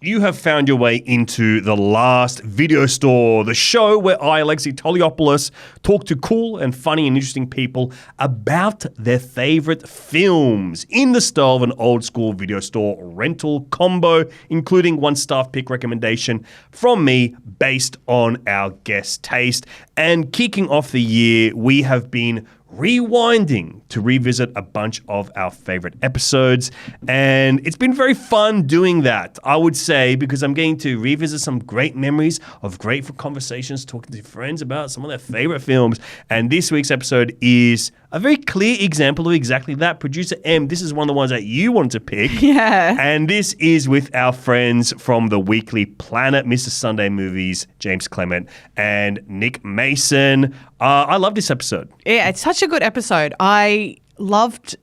You have found your way into The Last Video Store, the show where I, Alexi Toliopoulos, talk to cool and funny and interesting people about their favorite films in the style of an old school video store rental combo, including one staff pick recommendation from me based on our guest taste. And kicking off the year, we have been rewinding to revisit a bunch of our favorite episodes, and it's been very fun doing that, I would say, because I'm getting to revisit some great memories of great conversations, talking to friends about some of their favorite films. And this week's episode is a very clear example of exactly that. Producer M, this is one of the ones that you wanted to pick. Yeah. And this is with our friends from the Weekly Planet, Mr. Sunday Movies, James Clement and Nick Mason. I love this episode. Yeah, it's such a good episode. I loved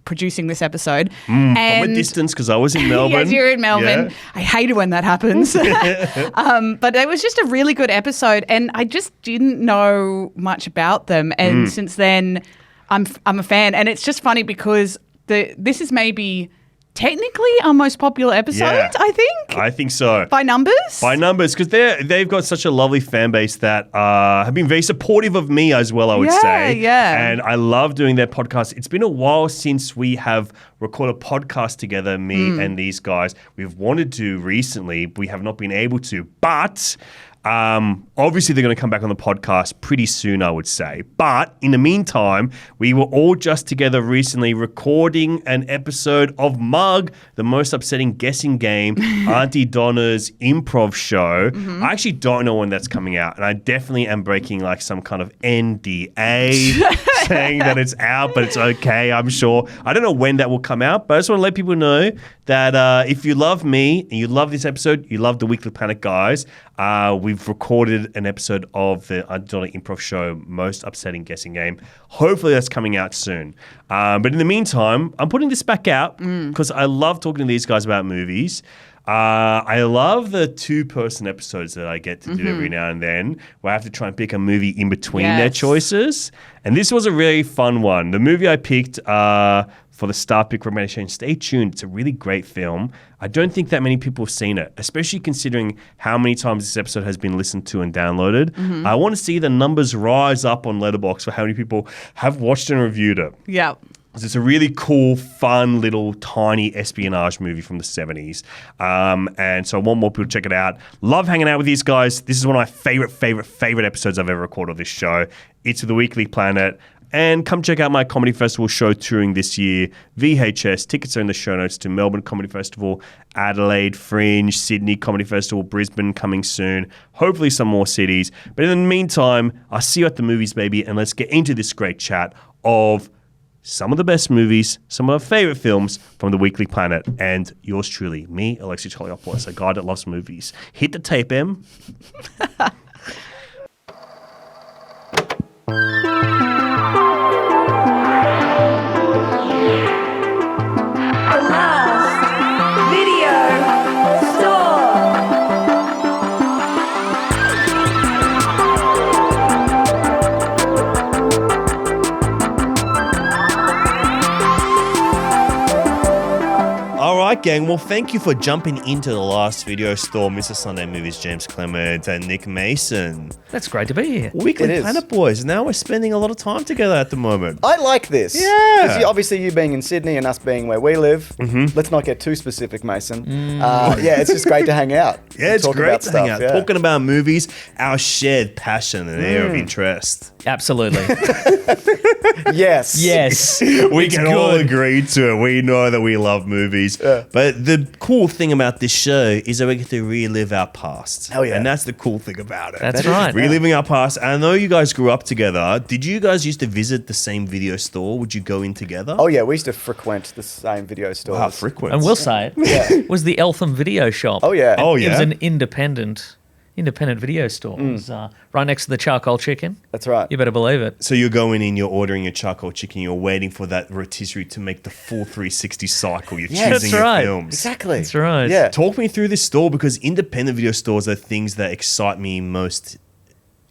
producing this episode. From a distance, because I was in Melbourne. Yes, you're in Melbourne. Yeah. I hate it when that happens. But it was just a really good episode, and I just didn't know much about them. And since then, I'm a fan. And it's just funny because this is maybe technically our most popular episode, Yeah. I think. I think so. By numbers? By numbers, because they've got such a lovely fan base that have been very supportive of me as well, I would say. Yeah. And I love doing their podcast. It's been a while since we have recorded a podcast together, me and these guys. We've wanted to recently. We have not been able to. But obviously, they're going to come back on the podcast pretty soon, I would say. But in the meantime, we were all just together recently recording an episode of Mug, the most upsetting guessing game, Auntie Donna's improv show. I actually don't know when that's coming out, and I definitely am breaking like some kind of NDA saying that it's out, but it's okay, I'm sure. I don't know when that will come out, but I just want to let people know that if you love me and you love this episode, you love the Weekly Planet guys, we've recorded an episode of the Auntie Donna improv show, Most Upsetting Guessing Game. Hopefully that's coming out soon. But in the meantime, I'm putting this back out because I love talking to these guys about movies. I love the two-person episodes that I get to do every now and then, where I have to try and pick a movie in between their choices. And this was a really fun one. The movie I picked for the Star Pick recommendation, stay tuned. It's a really great film. I don't think that many people have seen it, especially considering how many times this episode has been listened to and downloaded. I want to see the numbers rise up on Letterboxd for how many people have watched and reviewed it. Yeah. It's a really cool, fun, little, tiny espionage movie from the 70s. And so I want more people to check it out. Love hanging out with these guys. This is one of my favorite episodes I've ever recorded of this show. It's The Weekly Planet. And come check out my comedy festival show touring this year. VHS. Tickets are in the show notes to Melbourne Comedy Festival, Adelaide Fringe, Sydney Comedy Festival, Brisbane coming soon. Hopefully some more cities. But in the meantime, I'll see you at the movies, baby. And let's get into this great chat of some of the best movies, some of our favorite films from the Weekly Planet, and yours truly, me, Alexi Toliopoulos, a guy that loves movies. Hit the tape, Em. All right, gang. Well, thank you for jumping into The Last Video Store, Mr. Sunday Movies, James Clement and Nick Mason. That's great to be here. Weekly Planet boys. Now we're spending a lot of time together at the moment. I like this. Yeah. 'Cause obviously you being in Sydney and us being where we live. Let's not get too specific, Mason. Yeah, it's just great to hang out. Yeah, it's talk great about to hang stuff, out. yeah. Talking about movies, our shared passion and area of interest. Absolutely. Yes. Yes. We It's can all good. agree to it. We know that we love movies. Yeah. But the cool thing about this show is that we get to relive our past. Hell yeah. And that's the cool thing about it. That's right. Reliving our past. And I know you guys grew up together. Did you guys used to visit the same video store? Would you go in together? Oh, yeah, we used to frequent the same video stores. Wow, frequent. And we'll say it was the Eltham Video Shop. Oh, yeah. Oh, It was yeah. an independent video store. It was right next to the charcoal chicken. That's right. You better believe it. So you're going in, you're ordering your charcoal chicken, you're waiting for that rotisserie to make the full 360 cycle. You're Yeah, choosing that's your right. films. Exactly. That's right. Yeah. Talk me through this store, because independent video stores are things that excite me most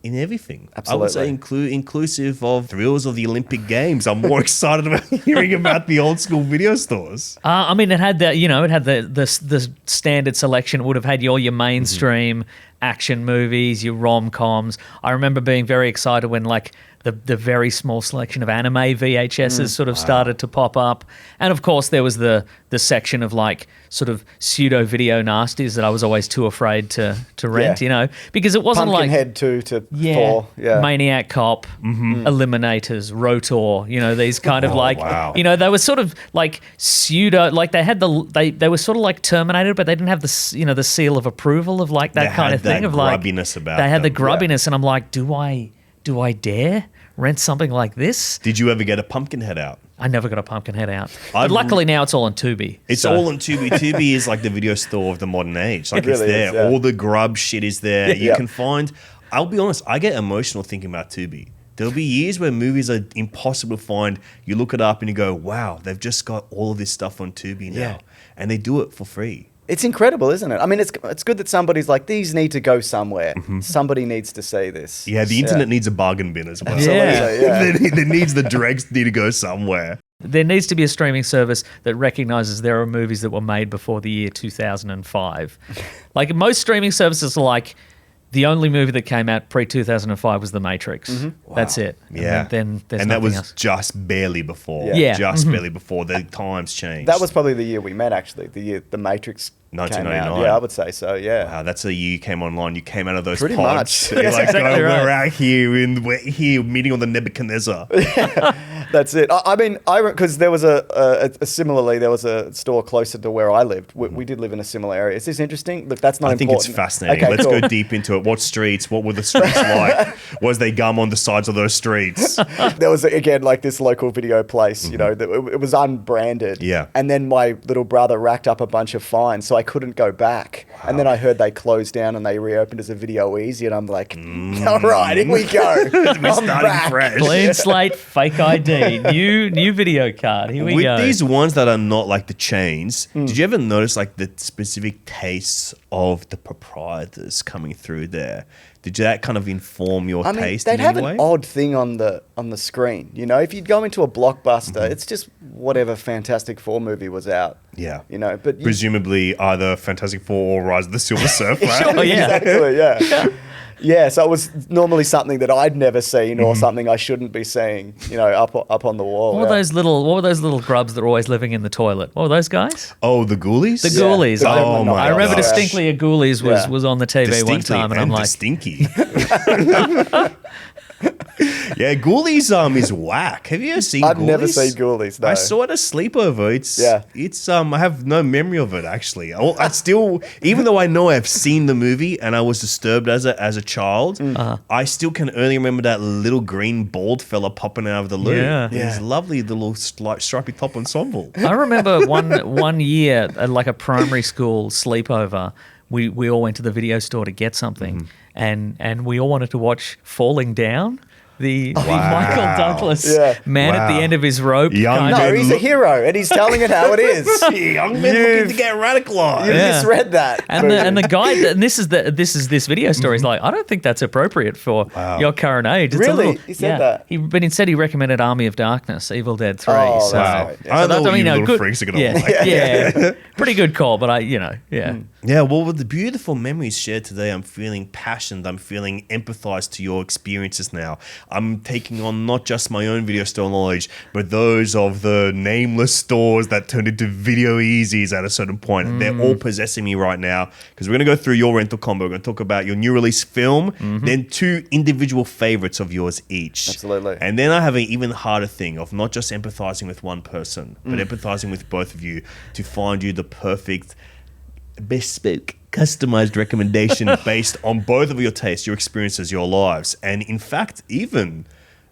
in everything. Absolutely. I would say inclusive of thrills of the Olympic Games. I'm more excited about hearing about the old school video stores. I mean, it had the standard selection. It would have had all your mainstream action movies, your rom-coms. I remember being very excited when like the very small selection of anime VHSs sort of started to pop up. And of course there was the section of like sort of pseudo video nasties that I was always too afraid to rent, because it wasn't Pumpkinhead 2 to 4. Yeah. Maniac Cop, Eliminators, Rotor, these kind of wow. they were sort of like pseudo, like they had they were sort of like Terminator, but they didn't have the the seal of approval of like that kind of thing of like grubbiness about they had the them. grubbiness, and I'm like, do I dare rent something like this? Did you ever get a Pumpkinhead out? I never got a Pumpkinhead out. But luckily now it's all on Tubi. It's all on Tubi. Tubi is like the video store of the modern age. Like It it's really there. is, yeah. All the grub shit is there. You Yeah. can find... I'll be honest, I get emotional thinking about Tubi. There'll be years where movies are impossible to find. You look it up and you go, wow, they've just got all of this stuff on Tubi now. Yeah. And they do it for free. It's incredible, isn't it? I mean, it's good that somebody's like, these need to go somewhere. Somebody needs to see this. Yeah, the internet needs a bargain bin as well. Absolutely, yeah. there needs the dregs need to go somewhere. There needs to be a streaming service that recognizes there are movies that were made before the year 2005. Like most streaming services are like, the only movie that came out pre-2005 was The Matrix. That's it. Yeah. And then there's and that nothing was else. just barely before. Yeah. Just barely before. The times changed. That was probably the year we met, actually. The year The Matrix came out. 1999. Yeah, I would say so, yeah. Wow, that's the year you came online. You came out of those Pretty pods. much. You're That's like, exactly we're right. out here we're here meeting on the Nebuchadnezzar. That's it. I mean, because there was similarly, there was a store closer to where I lived. We did live in a similar area. Is this interesting? Look, that's not I think important. it's fascinating. Okay, Let's cool. go deep into it. What streets? What were the streets like? Was there gum on the sides of those streets? There was, again, like this local video place, that it was unbranded. Yeah. And then my little brother racked up a bunch of fines, so I couldn't go back. And then I heard they closed down and they reopened as a Video Easy, and I'm like, all right, here we go. We're I'm starting back. fresh. Clean slate, fake ID, new video card. Here we With go. these ones that are not like the chains, did you ever notice like the specific tastes of the proprietors coming through there? Did that kind of inform your I mean, taste they'd in have any way? an odd thing on the screen. If you'd go into a blockbuster, it's just whatever Fantastic Four movie was out. Yeah. But Presumably either Fantastic Four or Rise of the Silver Surfer. Oh, yeah. Exactly, yeah. Yeah, so it was normally something that I'd never seen or something I shouldn't be seeing, up on the wall. What were those little grubs that were always living in the toilet? What were those guys? Oh, the Ghoulies? The Ghoulies. the I, Gremlin I remember knockoffs. distinctly a Ghoulies was on the TV one Distinctly time, and I'm and like, the stinky. Yeah, Ghoulies is whack. Have you ever seen I've Ghoulies? never seen Ghoulies, no. I saw it at a sleepover. It's I have no memory of it actually. I still, even though I know I've seen the movie and I was disturbed as a child, I still can only remember that little green bald fella popping out of the loo. Yeah. His lovely little stripy top ensemble. I remember one year at like a primary school sleepover. We all went to the video store to get something, and we all wanted to watch Falling Down. The Michael Douglas man at the end of his rope. Young kind man of- No, he's a hero, and he's telling it how it is. Young men looking to get radicalized. You Yeah. misread that. And the guy, and this is video store. He's like, I don't think that's appropriate for your current age. It's a Really? little- He said that? But instead he recommended Army of Darkness, Evil Dead 3. Oh, so, that's right. I know that's- what you little good, freaks are gonna yeah, like. yeah, pretty good call. But Yeah, well, with the beautiful memories shared today, I'm feeling passionate. I'm feeling empathized to your experiences now. I'm taking on not just my own video store knowledge, but those of the nameless stores that turned into Video Easies at a certain point. They're all possessing me right now because we're going to go through your rental combo. We're going to talk about your new release film, then 2 individual favorites of yours each. Absolutely. And then I have an even harder thing of not just empathizing with one person, but empathizing with both of you to find you the perfect bespoke, customized recommendation based on both of your tastes, your experiences, your lives, and in fact, even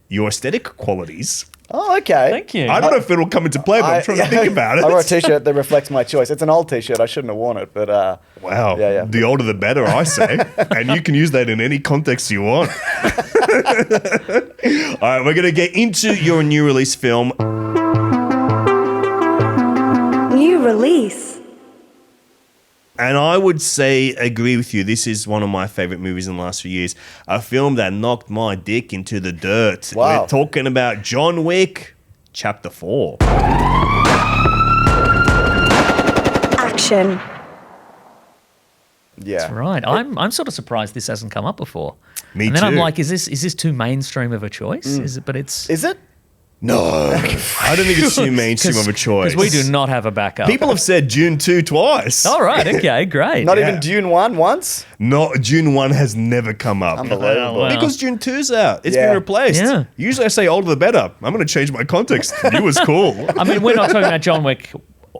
your aesthetic qualities. Oh, okay. Thank you. I don't know if it'll come into play, but I'm trying to think about it. I wrote a t-shirt that reflects my choice. It's an old t-shirt. I shouldn't have worn it, but Wow. Yeah. The older the better, I say. And you can use that in any context you want. All right, we're going to get into your new release film. New release. And I would say, agree with you. This is one of my favorite movies in the last few years. A film that knocked my dick into the dirt. Wow. We're talking about John Wick, Chapter 4. Action. Yeah. That's right. I'm sort of surprised this hasn't come up before. Me and then too. I'm like, is this too mainstream of a choice? Is it? But it's Is it? No. I don't think it's too mainstream of a choice. because we do not have a backup. People have said June 2 twice. All right. Okay. Great. Not Yeah. even Dune 1 once? No, June 1 has never come up. Unbelievable. Wow. Because June 2's out. It's Yeah. been replaced. Yeah. Usually I say older the better. I'm going to change my context. You was cool. I mean, we're not talking about John Wick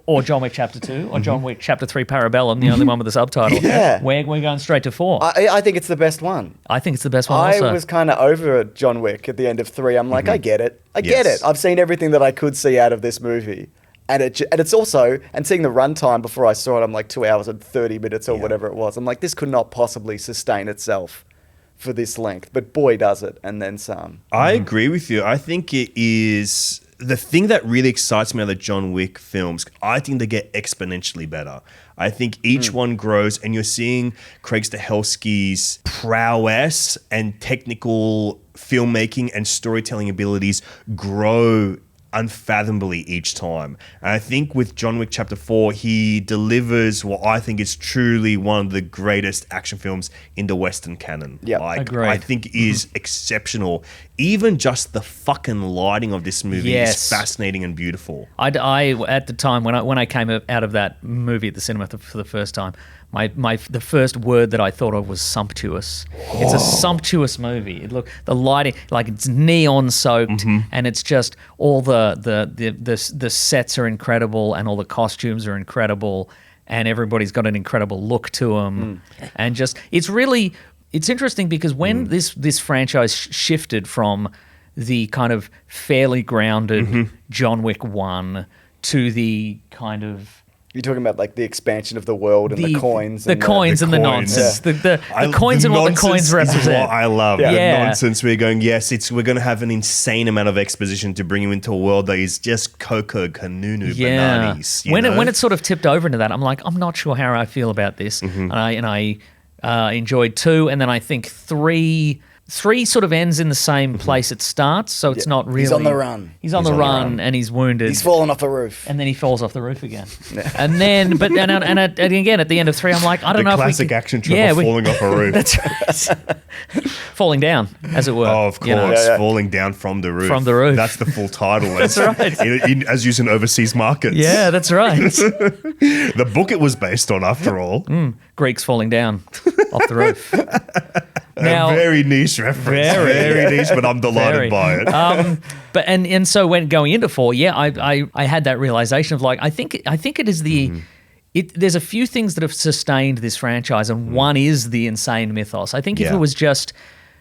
or John Wick Chapter 2 or John Wick Chapter 3 Parabellum, the only one with the subtitle. Yeah. We're going straight to 4. I think it's the best one. I think it's the best one I also. was kind of over John Wick at the end of 3. I'm like, I get it. I get Yes. it. I've seen everything that I could see out of this movie. And it's also, and seeing the runtime before I saw it, I'm like 2 hours and 30 minutes or whatever it was. I'm like, this could not possibly sustain itself for this length. But boy, does it. And then some. I agree with you. I think it is the thing that really excites me about the John Wick films. I think they get exponentially better. I think each one grows, and you're seeing Craig Stahelski's prowess and technical filmmaking and storytelling abilities grow unfathomably each time. And I think with John Wick Chapter 4, he delivers what I think is truly one of the greatest action films in the Western canon. Yeah, agreed. I think is exceptional. Even just the fucking lighting of this movie Yes. is fascinating and beautiful. I at the time when I came out of that movie at the cinema for the first time, the first word that I thought of was sumptuous. It's a sumptuous movie. The lighting, like it's neon soaked, and it's just all the sets are incredible, and all the costumes are incredible, and everybody's got an incredible look to them, and just it's interesting because when this franchise shifted from the kind of fairly grounded John Wick 1 to the kind of You're talking about like the expansion of the world and the coins. the coins and the coins. nonsense. Yeah. The coins and what the coins nonsense is represent. what I love. Yeah. The nonsense we're going, yes, we're going to have an insane amount of exposition to bring you into a world that is just cocoa, kanunu, bananas. When it sort of tipped over into that, I'm like, I'm not sure how I feel about this. And I enjoyed 2, and then I think 3 sort of ends in the same place it starts, so it's not really... He's on the run. He's on the run, and he's wounded. He's fallen off a roof. And then he falls off the roof again. And then, and again, at the end of 3, I'm like, I don't the know classic if we action trope of falling off a roof. That's right. Falling down, as it were. Oh, of course, you know. falling down from the roof. From the roof. That's the full title. That's right. As used in overseas markets. Yeah, that's right. The book it was based on, after all. Greeks falling down off the roof. Now, a very niche reference. Very niche, but I'm delighted by it. But and so when going into 4, I had that realization of like I think it is the there's a few things that have sustained this franchise, and one is the insane mythos. I think if Yeah. it was just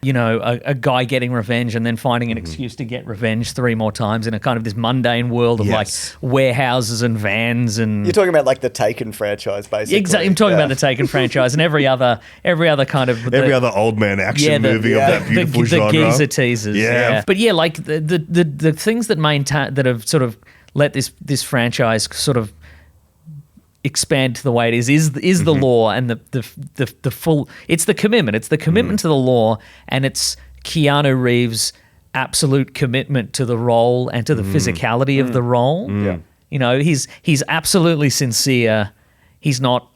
a guy getting revenge and then finding an excuse to get revenge 3 more times in a kind of this mundane world of Yes. like warehouses and vans and You're talking about like the Taken franchise, basically. exactly. I'm talking about the Taken franchise and every other kind of Every other old man action movie of that beautiful genre. The geezer teasers. Yeah. But yeah, like the things that have sort of let this franchise sort of expand to the way it is the law and the full. It's the commitment. It's the commitment to the law, and it's Keanu Reeves' absolute commitment to the role and to the physicality of the role. Yeah. He's absolutely sincere. He's not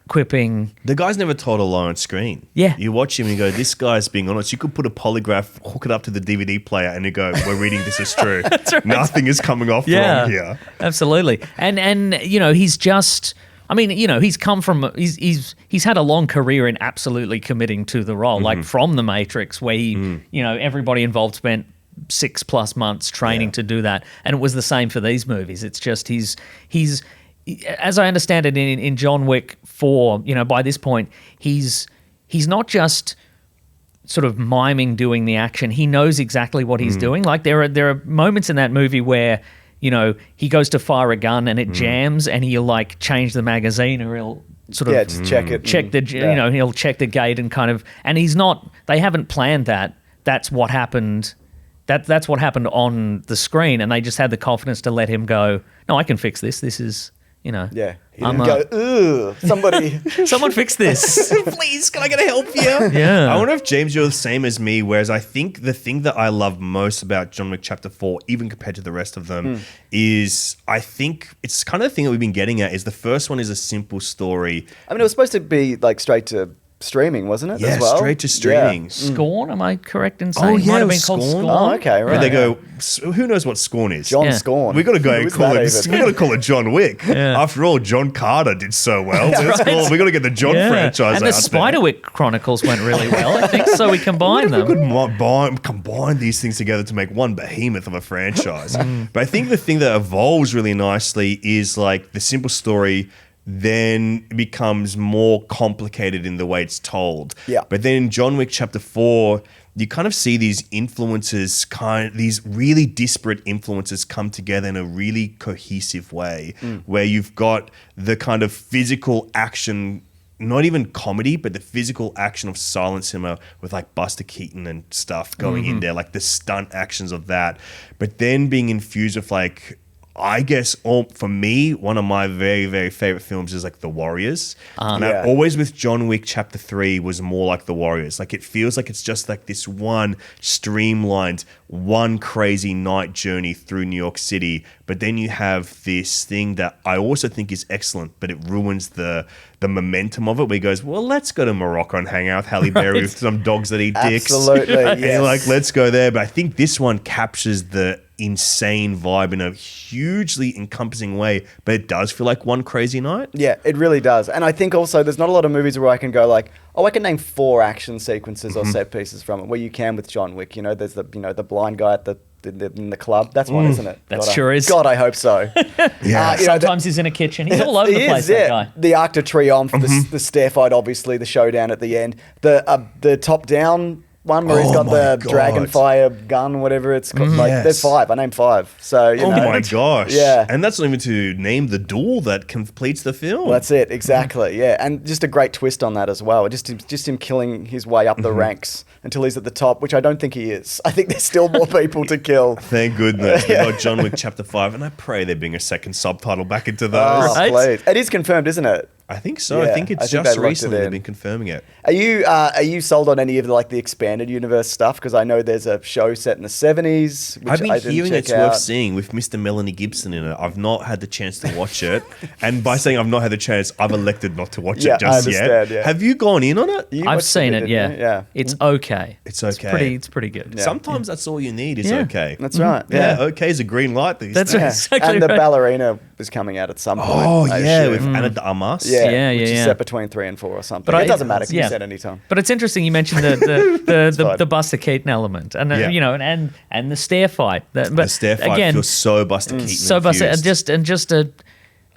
quipping. The guy's never told a lie on screen. Yeah. You watch him and you go, this guy's being honest. You could put a polygraph, hook it up to the DVD player, and you go, we're reading this as true. That's right. Nothing is coming off wrong here. Absolutely. And he's just he's come from he's had a long career in absolutely committing to the role, like from The Matrix, where he everybody involved spent 6+ months training to do that, and it was the same for these movies. It's just he's as I understand it in John Wick 4, by this point he's not just sort of miming doing the action. He knows exactly what he's doing. Like there are moments in that movie where he goes to fire a gun and it jams, and he'll like change the magazine, or he'll sort of just check it. check the he'll check the gate and kind of, and he's not. They haven't planned that. That's what happened. That's what happened on the screen, and they just had the confidence to let him go. No, I can fix this. This is you know. Yeah. He I'm didn't go, ugh, somebody. someone fix this. Please, can I get help here? Yeah. I wonder if, James, you're the same as me, whereas I think the thing that I love most about John Wick Chapter 4, even compared to the rest of them, is I think it's kind of the thing that we've been getting at is the first one is a simple story. I mean, it was supposed to be like straight to streaming, wasn't it? Yeah, as well? straight to streaming. Scorn, am I correct in saying? Oh, It yeah, might it have been was called Scorn. Scorn. Oh, okay, right. Where they yeah. go, who knows what Scorn is? John Yeah. Scorn. We got to go Who and is call that it. even? We got to call it John Wick. Yeah. After all, John Carter did so well. We got to get the John franchise And the out Spiderwick Chronicles went really well, I think, so we combined there. We them. could combine these things together to make one behemoth of a franchise. But I think the thing that evolves really nicely is like the simple story then becomes more complicated in the way it's told. Yeah. But then in John Wick Chapter 4, you kind of see these influences, these really disparate influences come together in a really cohesive way, where you've got the kind of physical action, not even comedy, but the physical action of silent cinema with like Buster Keaton and stuff going in there, like the stunt actions of that. But then being infused with like, I guess for me, one of my very, very favorite films is like The Warriors. And I Yeah. always with John Wick Chapter 3 was more like The Warriors. Like it feels like it's just like this one streamlined, one crazy night journey through New York City. But then you have this thing that I also think is excellent, but it ruins the momentum of it, where he goes, well, let's go to Morocco and hang out with Halle Berry with some dogs that eat dicks. Absolutely, And yes. like, let's go there. But I think this one captures the insane vibe in a hugely encompassing way, but it does feel like one crazy night. Yeah, it really does. And I think also there's not a lot of movies where I can go like, oh, I can name 4 action sequences or set pieces from it, where you can with John Wick. You know, there's the blind guy at in the club. That's one, isn't it? That God, sure is. God, I hope so. Yeah. You know, Sometimes he's in a kitchen. He's all over the He place, is, that yeah. guy. The Arc de Triomphe, the stair fight, obviously, the showdown at the end, the top down one where he's Oh got my the God. Dragonfire gun, whatever it's called. Like, Yes. there's 5. I named 5. So you Oh know, my gosh. Yeah. And that's not even to name the duel that completes the film. Well, that's it, exactly. Yeah, and just a great twist on that as well. Just him killing his way up the ranks until he's at the top, which I don't think he is. I think there's still more people to kill. Thank goodness. We got John Wick Chapter 5, and I pray they bring a second subtitle back into those. Oh, Right? please! It is confirmed, isn't it? I think so. Yeah, I think it's I think just they locked it recently they've in. been confirming it. Are you sold on any of the expanded universe stuff? Because I know there's a show set in the 70s. Which I've been I didn't hearing check it's out. worth seeing with Mr. Melanie Gibson in it. I've not had the chance to watch it. And by saying I've not had the chance, I've elected not to watch Yeah, it just I yet. understand, yeah. Have you gone in on it? You I've watched seen it, didn't yeah. you? Yeah. It's okay. It's okay. It's pretty good. Yeah. Sometimes that's all you need is Yeah. okay. That's right. Yeah, Yeah. okay is a green light these That's days. right. Yeah. Exactly And the right. ballerina is coming out at some point. Oh, I yeah, assume. with Anna de Armas. Yeah, Yeah, which is yeah. set between 3 and 4 or something. But It doesn't matter. It can yeah. be set anytime. But it's interesting you mentioned the fine. Buster Keaton element, and Yeah. you know, and the stair fight. But The stair fight again, feels so Buster Keaton so Buster, infused.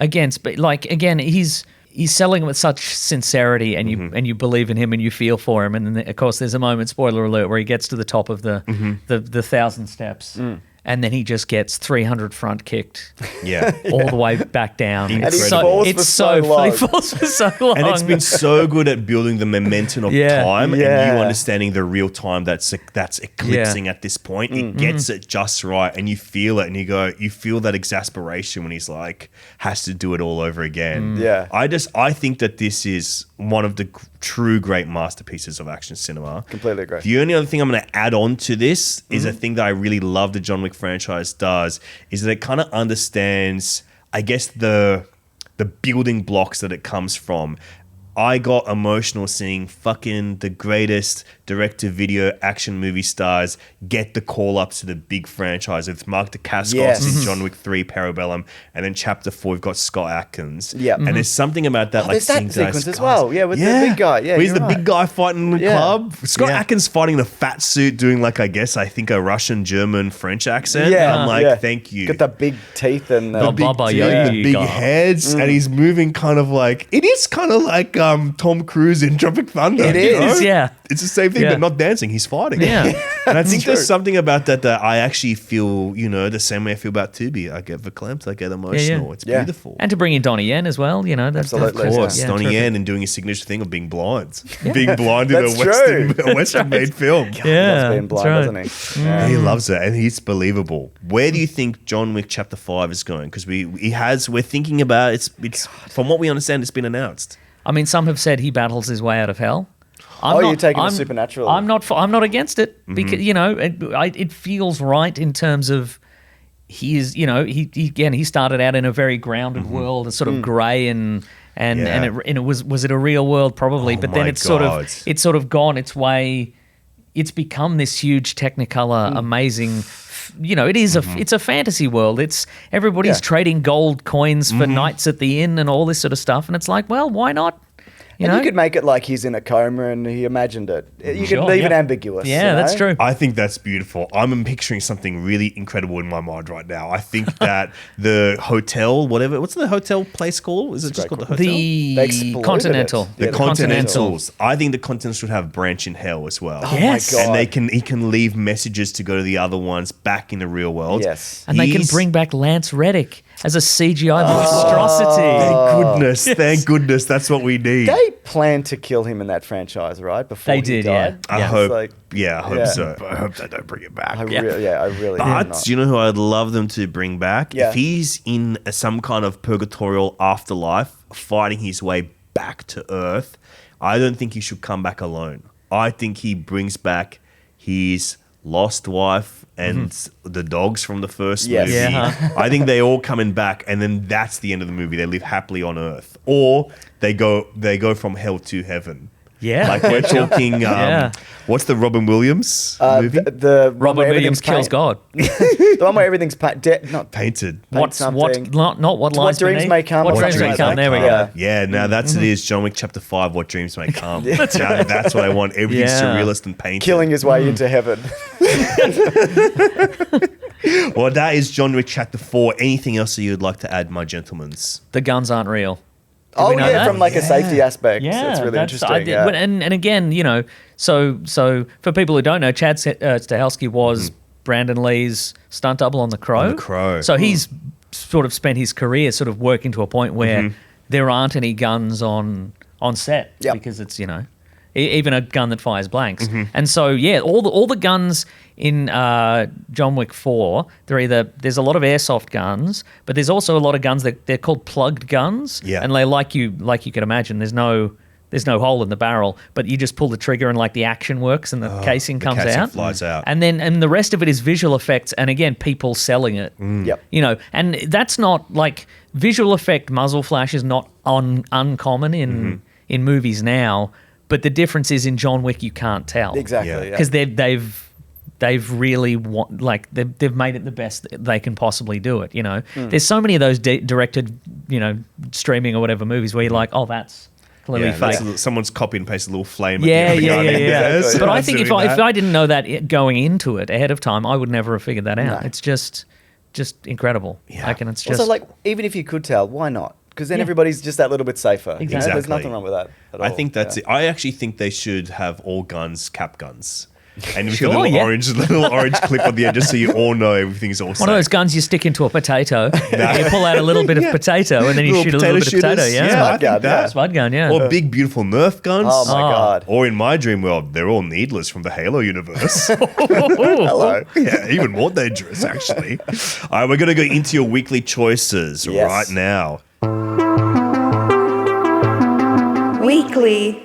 again, he's selling it with such sincerity, and you believe in him, and you feel for him, and then of course there's a moment, spoiler alert, where he gets to the top of the 1,000 steps. And then he just gets 300 front kicked Yeah. all the way back down. And he falls for so long. He falls for so long. And it's been so good at building the momentum of Yeah. time and Yeah. you understanding the real time that's eclipsing at this point. It gets it just right, and you feel it, and you feel that exasperation when he's like has to do it all over again. Yeah. I think that this is one of the true great masterpieces of action cinema. Completely agree. The only other thing I'm going to add on to this is a thing that I really love the John Wick franchise does is that it kind of understands, I guess, the building blocks that it comes from. I got emotional seeing fucking the greatest direct-to-video action movie stars get the call-ups to the big franchise. It's Mark Dacascos Yes. in John Wick 3 Parabellum, and then Chapter 4, we've got Scott Atkins. Yeah. And there's something about that, like there's that seeing those sequence as guys- well. Yeah, with the big guy. Yeah, he's you're the right. big guy fighting in the Yeah. club. Scott Yeah. Atkins fighting in a fat suit, doing like, I think a Russian, German, French accent. Yeah, I'm like, yeah. thank you. Got the big teeth and The big Baba teeth, Yogi the big guy. heads, and he's moving kind of like, it is kind of like Tom Cruise in Tropic Thunder. It you know? is, yeah. It's the same thing, Yeah. but not dancing. He's fighting. Yeah. And I think true. there's something about that I actually feel, the same way I feel about Tubi. I get verklempt, I get emotional. It's Yeah. beautiful. And to bring in Donnie Yen as well, that's Absolutely. Of course, Yeah, Donnie terrific. Yen and doing his signature thing of being blind. Being blind in That's a Western-made film. He's Yeah, been blind, that's right. doesn't he? Yeah. He loves it, and he's believable. Where do you think John Wick Chapter 5 is going? Because we're thinking about it's from what we understand, it's been announced. I mean, some have said he battles his way out of hell. You're taking the supernatural. I'm not against it Mm-hmm. because it feels right in terms of he is he started out in a very grounded world, it's sort of grey and Yeah. it was it a real world probably, Oh but then my it's sort God. of gone its way. It's become this huge Technicolor, amazing. It is it's a fantasy world. It's everybody's Yeah. trading gold coins for nights at the inn and all this sort of stuff, and it's like, well, why not? You could make it like he's in a coma and he imagined it. You Sure, could leave it yeah. ambiguous. Yeah, you that's know? true. I think that's beautiful. I'm picturing something really incredible in my mind right now. I think that the hotel, what's the hotel place called? Is it just great called the hotel? The They exploded Continental. it. The Yeah, the Continentals. I think the Continentals should have branch in hell as well. Oh Yes. my God. And he can leave messages to go to the other ones back in the real world. Yes. And they can He's- bring back Lance Reddick as a CGI monstrosity. Thank goodness, that's what we need. They planned to kill him in that franchise, right? Before They he did, died. yeah. I Yeah. hope, It's I hope yeah. so. I hope they don't bring it back. I really do But not. you know who I'd love them to bring back? Yeah. If he's in some kind of purgatorial afterlife, fighting his way back to Earth, I don't think he should come back alone. I think he brings back his lost wife and the dogs from the first Yes. movie. Yeah. I think they all coming back, and then that's the end of the movie. They live happily on Earth, or they go from hell to heaven. Yeah. Like we're talking. Yeah. What's the Robin Williams movie? The one Robert where Williams everything's kills God. The one where everything's not Painted. something. Not what What lies dreams beneath. may come What or dreams something may like come. that. There we Yeah. go. Yeah, now that's it is John Wick Chapter 5, What Dreams May Come. That's what I want. Everything's Yeah. surrealist and painted. Killing his way into heaven. Well, that is John Wick Chapter 4. Anything else that you'd like to add, my gentlemans? The guns aren't real. Oh we know yeah, that? from like a safety aspect. Yeah, It's really that's- interesting. I did- and again, so for people who don't know, Chad Stahelski was Brandon Lee's stunt double on The Crow. On The Crow. So he's sort of spent his career sort of working to a point where there aren't any guns on set Yep. because it's even a gun that fires blanks. And so yeah, all the guns in John Wick 4, there's a lot of airsoft guns, but there's also a lot of guns that they're called plugged guns. Yeah. And they like you can imagine, there's no hole in the barrel, but you just pull the trigger and like the action works and the casing the comes casing out. flies out. And the rest of it is visual effects and again people selling it. Yep. And that's not like visual effect muzzle flash is not uncommon in movies now, but the difference is in John Wick you can't tell. Exactly. Yeah. Yeah. Because they've really they've made it the best that they can possibly do it. There's so many of those directed, streaming or whatever movies where you're like, oh, that's clearly fake. Someone's copy and paste a little flame. Yeah. at the end of the gun in there, so But I that's think if doing that. I didn't know that going into it ahead of time, I would never have figured that out. No. It's just incredible. Yeah. Like, and it's just Also, like, even if you could tell, why not? Because then everybody's just that little bit safer. You know? There's Exactly. nothing wrong with that at all. I think that's it. I actually think they should have all guns cap guns. And with Sure, a little yeah. orange clip on the end, just so you all know everything's all one safe. of those guns you stick into a potato. You pull out a little bit of potato and then you Little shoot a little bit potato of potato. shooters. Yeah. I Spud think gun, that. yeah. Spud gun, yeah. Or big, beautiful Nerf guns. Oh my God. Or in my dream world, they're all needless from the Halo universe. Hello. Yeah, even more dangerous, actually. All right, we're going to go into your weekly choices Yes. right now. Weekly.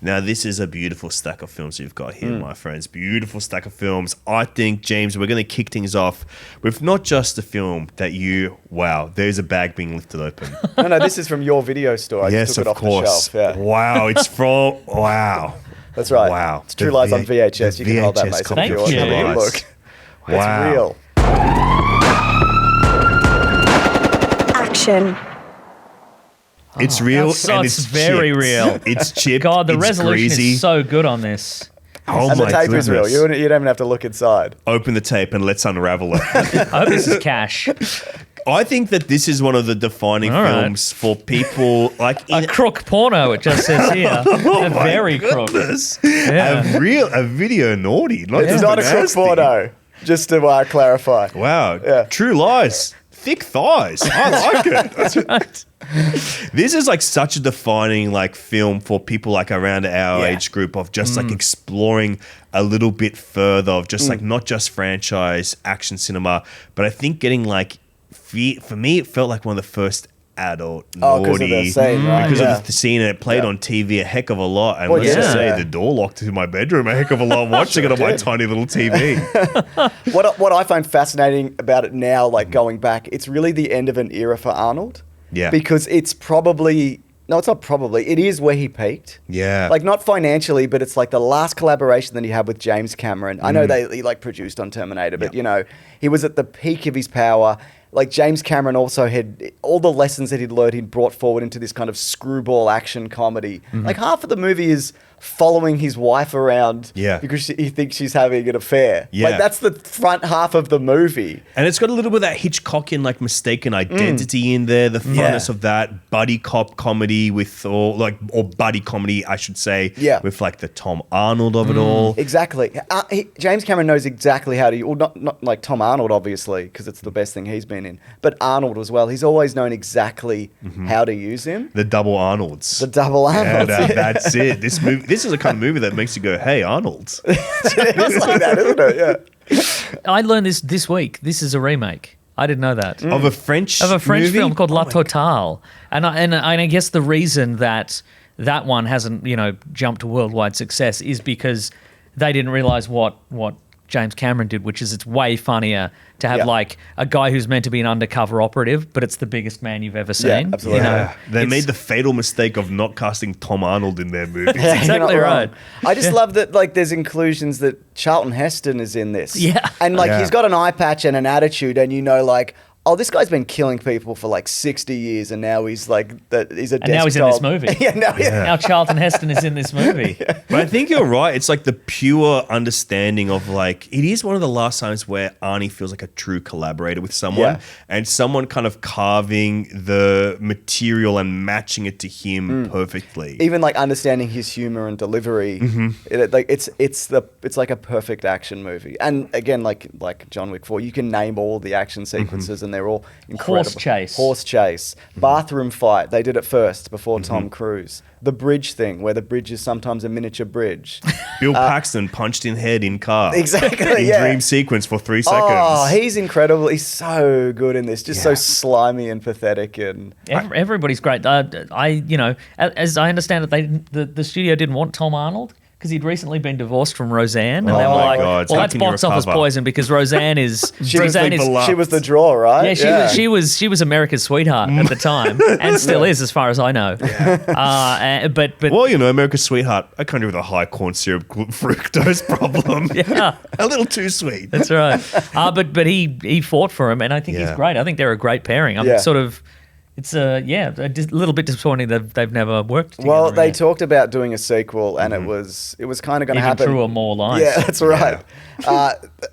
Now, this is a beautiful stack of films you've got here, my friends. Beautiful stack of films. I think, James, we're going to kick things off with not just a film that there's a bag being lifted open. No, this is from your video store. I Yes, just took it of off course. the shelf. Yeah. Wow, it's from, wow. That's right. Wow. It's True The Lies on V- VHS. the You can hold that, VHS mate. copy of If you want. True Have a Lies. look. Wow. It's real. Action. It's real That's- and it's it's very chipped. real. It's chipped. God, the it's resolution greasy. is so good on this. Oh And the my tape is real. goodness. You don't even have to look inside. Open the tape and let's unravel it. I hope this is cash. I think that this is one of the defining All right. films for people like A crook porno, it just says here. A very crook. Yeah. a video naughty, not It's just not a crook nasty. porno, just to clarify. Wow, Yeah. True Lies, thick thighs. I like it. That's right. This is like such a defining like film for people like around our age group of just like exploring a little bit further of just like not just franchise action cinema, but I think getting like for me it felt like one of the first adult Oh, 'cause of naughty the scene, right? because Yeah. of the scene, and it played on TV a heck of a lot. And Well, let's just yeah. say the door locked to my bedroom a heck of a lot watching it on my tiny little TV. What I find fascinating about it now, like going back, it's really the end of an era for Arnold. Yeah. Because it's probably it's not probably. It is where he peaked. Yeah. Like not financially, but it's like the last collaboration that he had with James Cameron. I know he like produced on Terminator, but you know, he was at the peak of his power. Like James Cameron also had all the lessons that he'd learned, he'd brought forward into this kind of screwball action comedy. Like half of the movie is following his wife around because he thinks she's having an affair. Yeah. Like that's the front half of the movie. And it's got a little bit of that Hitchcockian, like mistaken identity in there, the funness of that buddy cop comedy or buddy comedy, I should say, with like the Tom Arnold of it all. Exactly. James Cameron knows exactly how to, well, not like Tom Arnold, obviously, because it's the best thing he's been in, but Arnold as well. He's always known exactly how to use him. The double Arnolds. The double Arnolds. Yeah, that's it. This is the kind of movie that makes you go, hey, Arnold. It's like that, isn't it? Yeah. I learned this week. This is a remake. I didn't know that. Of a French movie? film called La Totale. And I guess the reason that one hasn't, jumped to worldwide success is because they didn't realize what James Cameron did, which is it's way funnier to have like a guy who's meant to be an undercover operative, but it's the biggest man you've ever seen. Yeah, absolutely. They made the fatal mistake of not casting Tom Arnold in their movie. Yeah, Exactly you're not right. wrong. I just love that like there's inclusions that Charlton Heston is in this. Yeah. And like he's got an eye patch and an attitude, and like, oh, this guy's been killing people for like 60 years, and now he's like he's a And now he's in this desktop. movie. yeah. Now Charlton Heston is in this movie. But I think you're right. It's like the pure understanding of like, it is one of the last times where Arnie feels like a true collaborator with someone and someone kind of carving the material and matching it to him perfectly. Even like understanding his humor and delivery, it's like a perfect action movie. And again, like John Wick 4, you can name all the action sequences and they're all incredible. Horse chase, bathroom fight. They did it first before Tom Cruise. The bridge thing, where the bridge is sometimes a miniature bridge. Bill Paxton punched in head in car. Exactly, in yeah. dream sequence for 3 seconds. Oh, he's incredible. He's so good in this. Just so slimy and pathetic. And Everybody's great. As I understand it, the studio didn't want Tom Arnold because he'd recently been divorced from Roseanne, and they were my like, God, "Well, that's how can you box office recover?" poison because Roseanne is she was beloved. the draw, right? Yeah, she was America's sweetheart at the time, and still is, as far as I know. But Well, America's Sweetheart, a country with a high corn syrup fructose problem. yeah, A little too sweet. that's right. But he fought for him, and I think he's great. I think they're a great pairing. I'm sort of. It's a little bit disappointing that they've never worked together. Well, they yet. talked about doing a sequel, and it was kind of going to Even happen. truer, more lies. Yeah, that's right.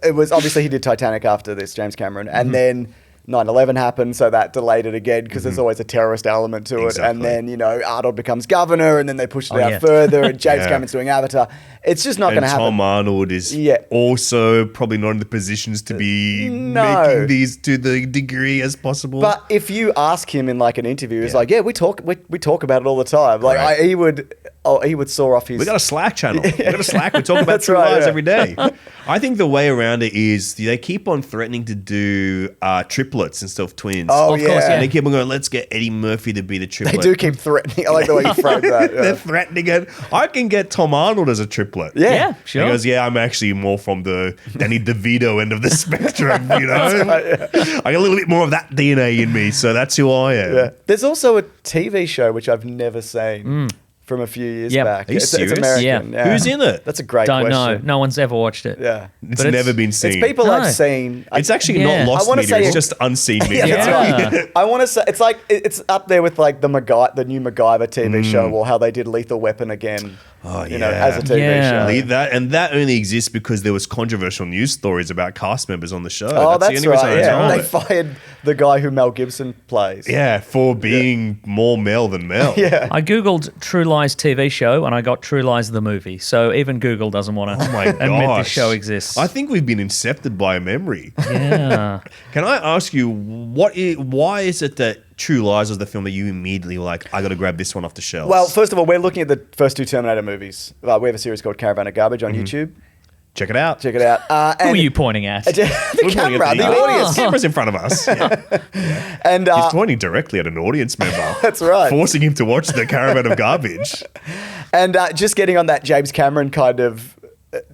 It was obviously he did Titanic after this, James Cameron, and then 9/11 happened, so that delayed it again because there's always a terrorist element to it. Exactly. And then Arnold becomes governor, and then they pushed it out yeah. further, and James Yeah. Cameron's doing Avatar. It's just not going And to happen. Tom Arnold is also probably not in the positions to be making these to the degree as possible. But if you ask him in like an interview, he's like, "Yeah, we talk about it all the time." Like Right. he would soar off his. We got a Slack channel. We got a Slack. We talk about That's True right, Lies yeah. every day. I think the way around it is they keep on threatening to do triplets instead of twins. Oh, Of course, yeah. And they keep on going, let's get Eddie Murphy to be the They triplet. do keep threatening. I like the way you framed that. They're Yeah. threatening it. I can get Tom Arnold as a triplet. Yeah, sure. He goes, I'm actually more from the Danny DeVito end of the spectrum, I got a little bit more of that DNA in me, so that's who I am. Yeah. There's also a TV show which I've never seen from a few years Yep. back. Are you It's serious? American. Yeah. Who's in it? That's a great Don't know. question. No one's ever watched it. Yeah. It's But never been seen. It's people No. I've seen. It's actually Yeah. not I lost wanna media. say It's it- just unseen media. Yeah, that's Yeah. right. I want to say it's up there with like the new MacGyver TV show, or how they did Lethal Weapon again. Oh, you know, yeah. as a TV Yeah. show. Leave that, and that only exists because there was controversial news stories about cast members on the show. Oh, the that's only reason right. I Yeah, know they it. fired the guy who Mel Gibson plays. Yeah, for being more Mel than Mel. Yeah. I googled True Lies TV show and I got True Lies the movie. So even Google doesn't want to Oh my admit gosh. this show exists. I think we've been incepted by a memory. yeah. Can I ask you, why is it that True Lies was the film that you immediately were like, I got to grab this one off the shelves? Well, first of all, we're looking at the first 2 Terminator movies. We have a series called Caravan of Garbage on YouTube. check it out. Check it out. Who are you pointing at? the We're pointing camera, at the Oh, audience. camera's in front of us. Yeah. And He's pointing directly at an audience member. That's right. Forcing him to watch the Caravan of Garbage. And just getting on that James Cameron kind of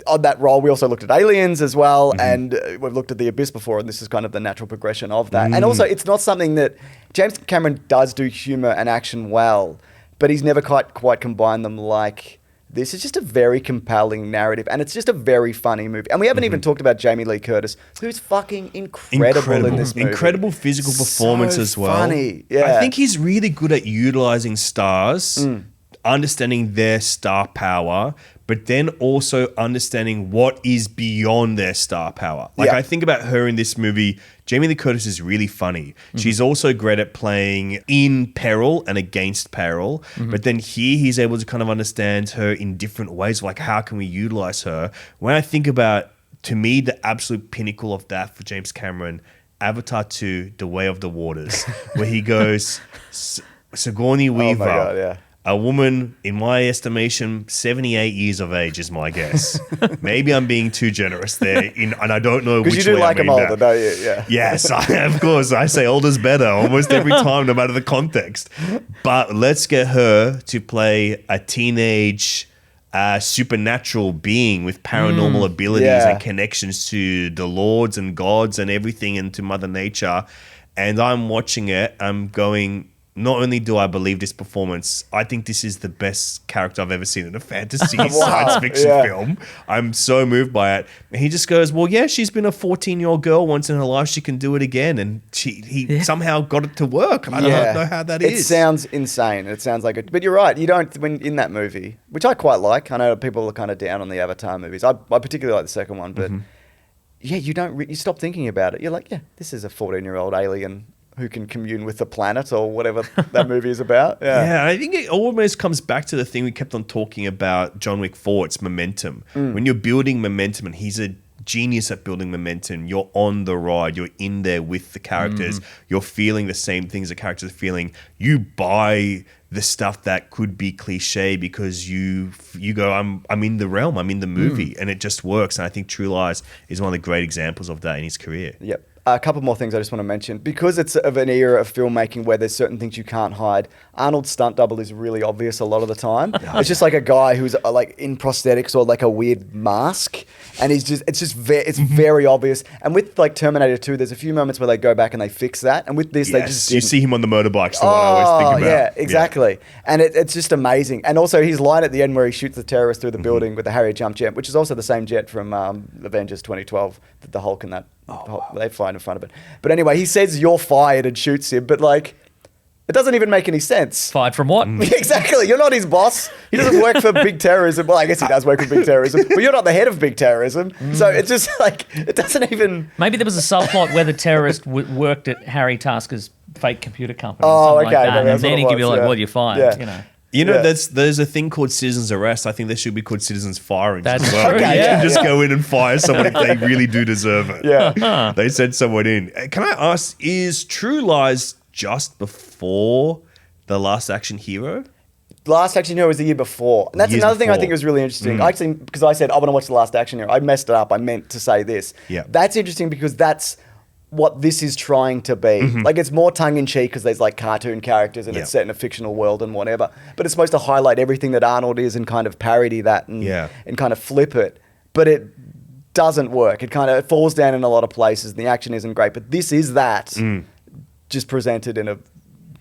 on that role. We also looked at Aliens as well, and we've looked at The Abyss before, and this is kind of the natural progression of that. And also, it's not something that James Cameron does do humor and action well, but he's never quite combined them like this. Is just a very compelling narrative, and it's just a very funny movie. And we haven't even talked about Jamie Lee Curtis, who's fucking incredible in this movie. Incredible physical performance So as well. funny, yeah. I think he's really good at utilizing stars, understanding their star power, but then also understanding what is beyond their star power. Like, Yeah. I think about her in this movie. Jamie Lee Curtis is really funny. She's also great at playing in peril and against peril. But then here he's able to kind of understand her in different ways. Like, how can we utilize her? When I think about, to me, the absolute pinnacle of that for James Cameron, Avatar 2, The Way of the Waters, where he goes, Sigourney Weaver, God, yeah. a woman, in my estimation, 78 years of age is my guess. Maybe I'm being too generous there, and I don't know which Because you do way like I him mean older, that. don't you? Yeah. Yes, of course. I say older's better almost every time, no matter the context. But let's get her to play a teenage supernatural being with paranormal abilities Yeah. and connections to the lords and gods and everything, and to Mother Nature. And I'm watching it, I'm going, not only do I believe this performance, I think this is the best character I've ever seen in a fantasy science fiction yeah. film. I'm so moved by it. And he just goes, well, yeah, she's been a 14-year-old girl once in her life. She can do it again. And he somehow got it to work. I don't know how that is. It sounds insane. It sounds like it. But you're right. You don't, when in that movie, which I quite like. I know people are kind of down on the Avatar movies. I particularly like the second one. But yeah, you don't, you stop thinking about it. You're like, yeah, this is a 14-year-old alien who can commune with the planet or whatever that movie is about. Yeah, I think it almost comes back to the thing we kept on talking about John Wick 4, it's momentum. When you're building momentum, and he's a genius at building momentum, you're on the ride, you're in there with the characters, you're feeling the same things the characters are feeling. You buy the stuff that could be cliche because you go, I'm in the realm, I'm in the movie, and it just works. And I think True Lies is one of the great examples of that in his career. Yep. A couple more things I just want to mention. Because it's of an era of filmmaking where there's certain things you can't hide, Arnold's stunt double is really obvious a lot of the time. It's just like a guy who's like in prosthetics or like a weird mask. And it's very obvious. And with like Terminator 2, there's a few moments where they go back and they fix that. And with this, they just you didn't. see him on the motorbikes, the one I always think about. Yeah, exactly. And it's just amazing. And also his line at the end where he shoots the terrorist through the building with the Harrier jump jet, which is also the same jet from Avengers 2012, the Hulk and that. They fly in front of it. But anyway, he says, "You're fired," and shoots him. But like, it doesn't even make any sense. Fired from what? Exactly. You're not his boss. He doesn't work for big terrorism. Well, I guess he does work for big terrorism, but you're not the head of big terrorism. So it's just like, it doesn't even... Maybe there was a subplot where the terrorist worked at Harry Tasker's fake computer company. Oh, or something okay, like that. maybe And that's then what he it could be was, like, yeah. well, you're fired, Yeah. you know. You know, Yeah. there's a thing called citizens arrest. I think there should be called citizens firing That's as well. true, You yeah. can just go in and fire someone if they really do deserve it. Yeah. They send someone in. Can I ask, is True Lies just before The Last Action Hero? Last Action Hero was the year before. And that's Years another thing I before. think was really interesting. Actually, because I said, I want to watch The Last Action Hero. I messed it up. I meant to say this. Yeah. That's interesting because that's what this is trying to be. Like, it's more tongue-in-cheek because there's like cartoon characters and Yeah. it's set in a fictional world and whatever. But it's supposed to highlight everything that Arnold is and kind of parody that and kind of flip it. But it doesn't work. It falls down in a lot of places and the action isn't great. But this is that just presented in a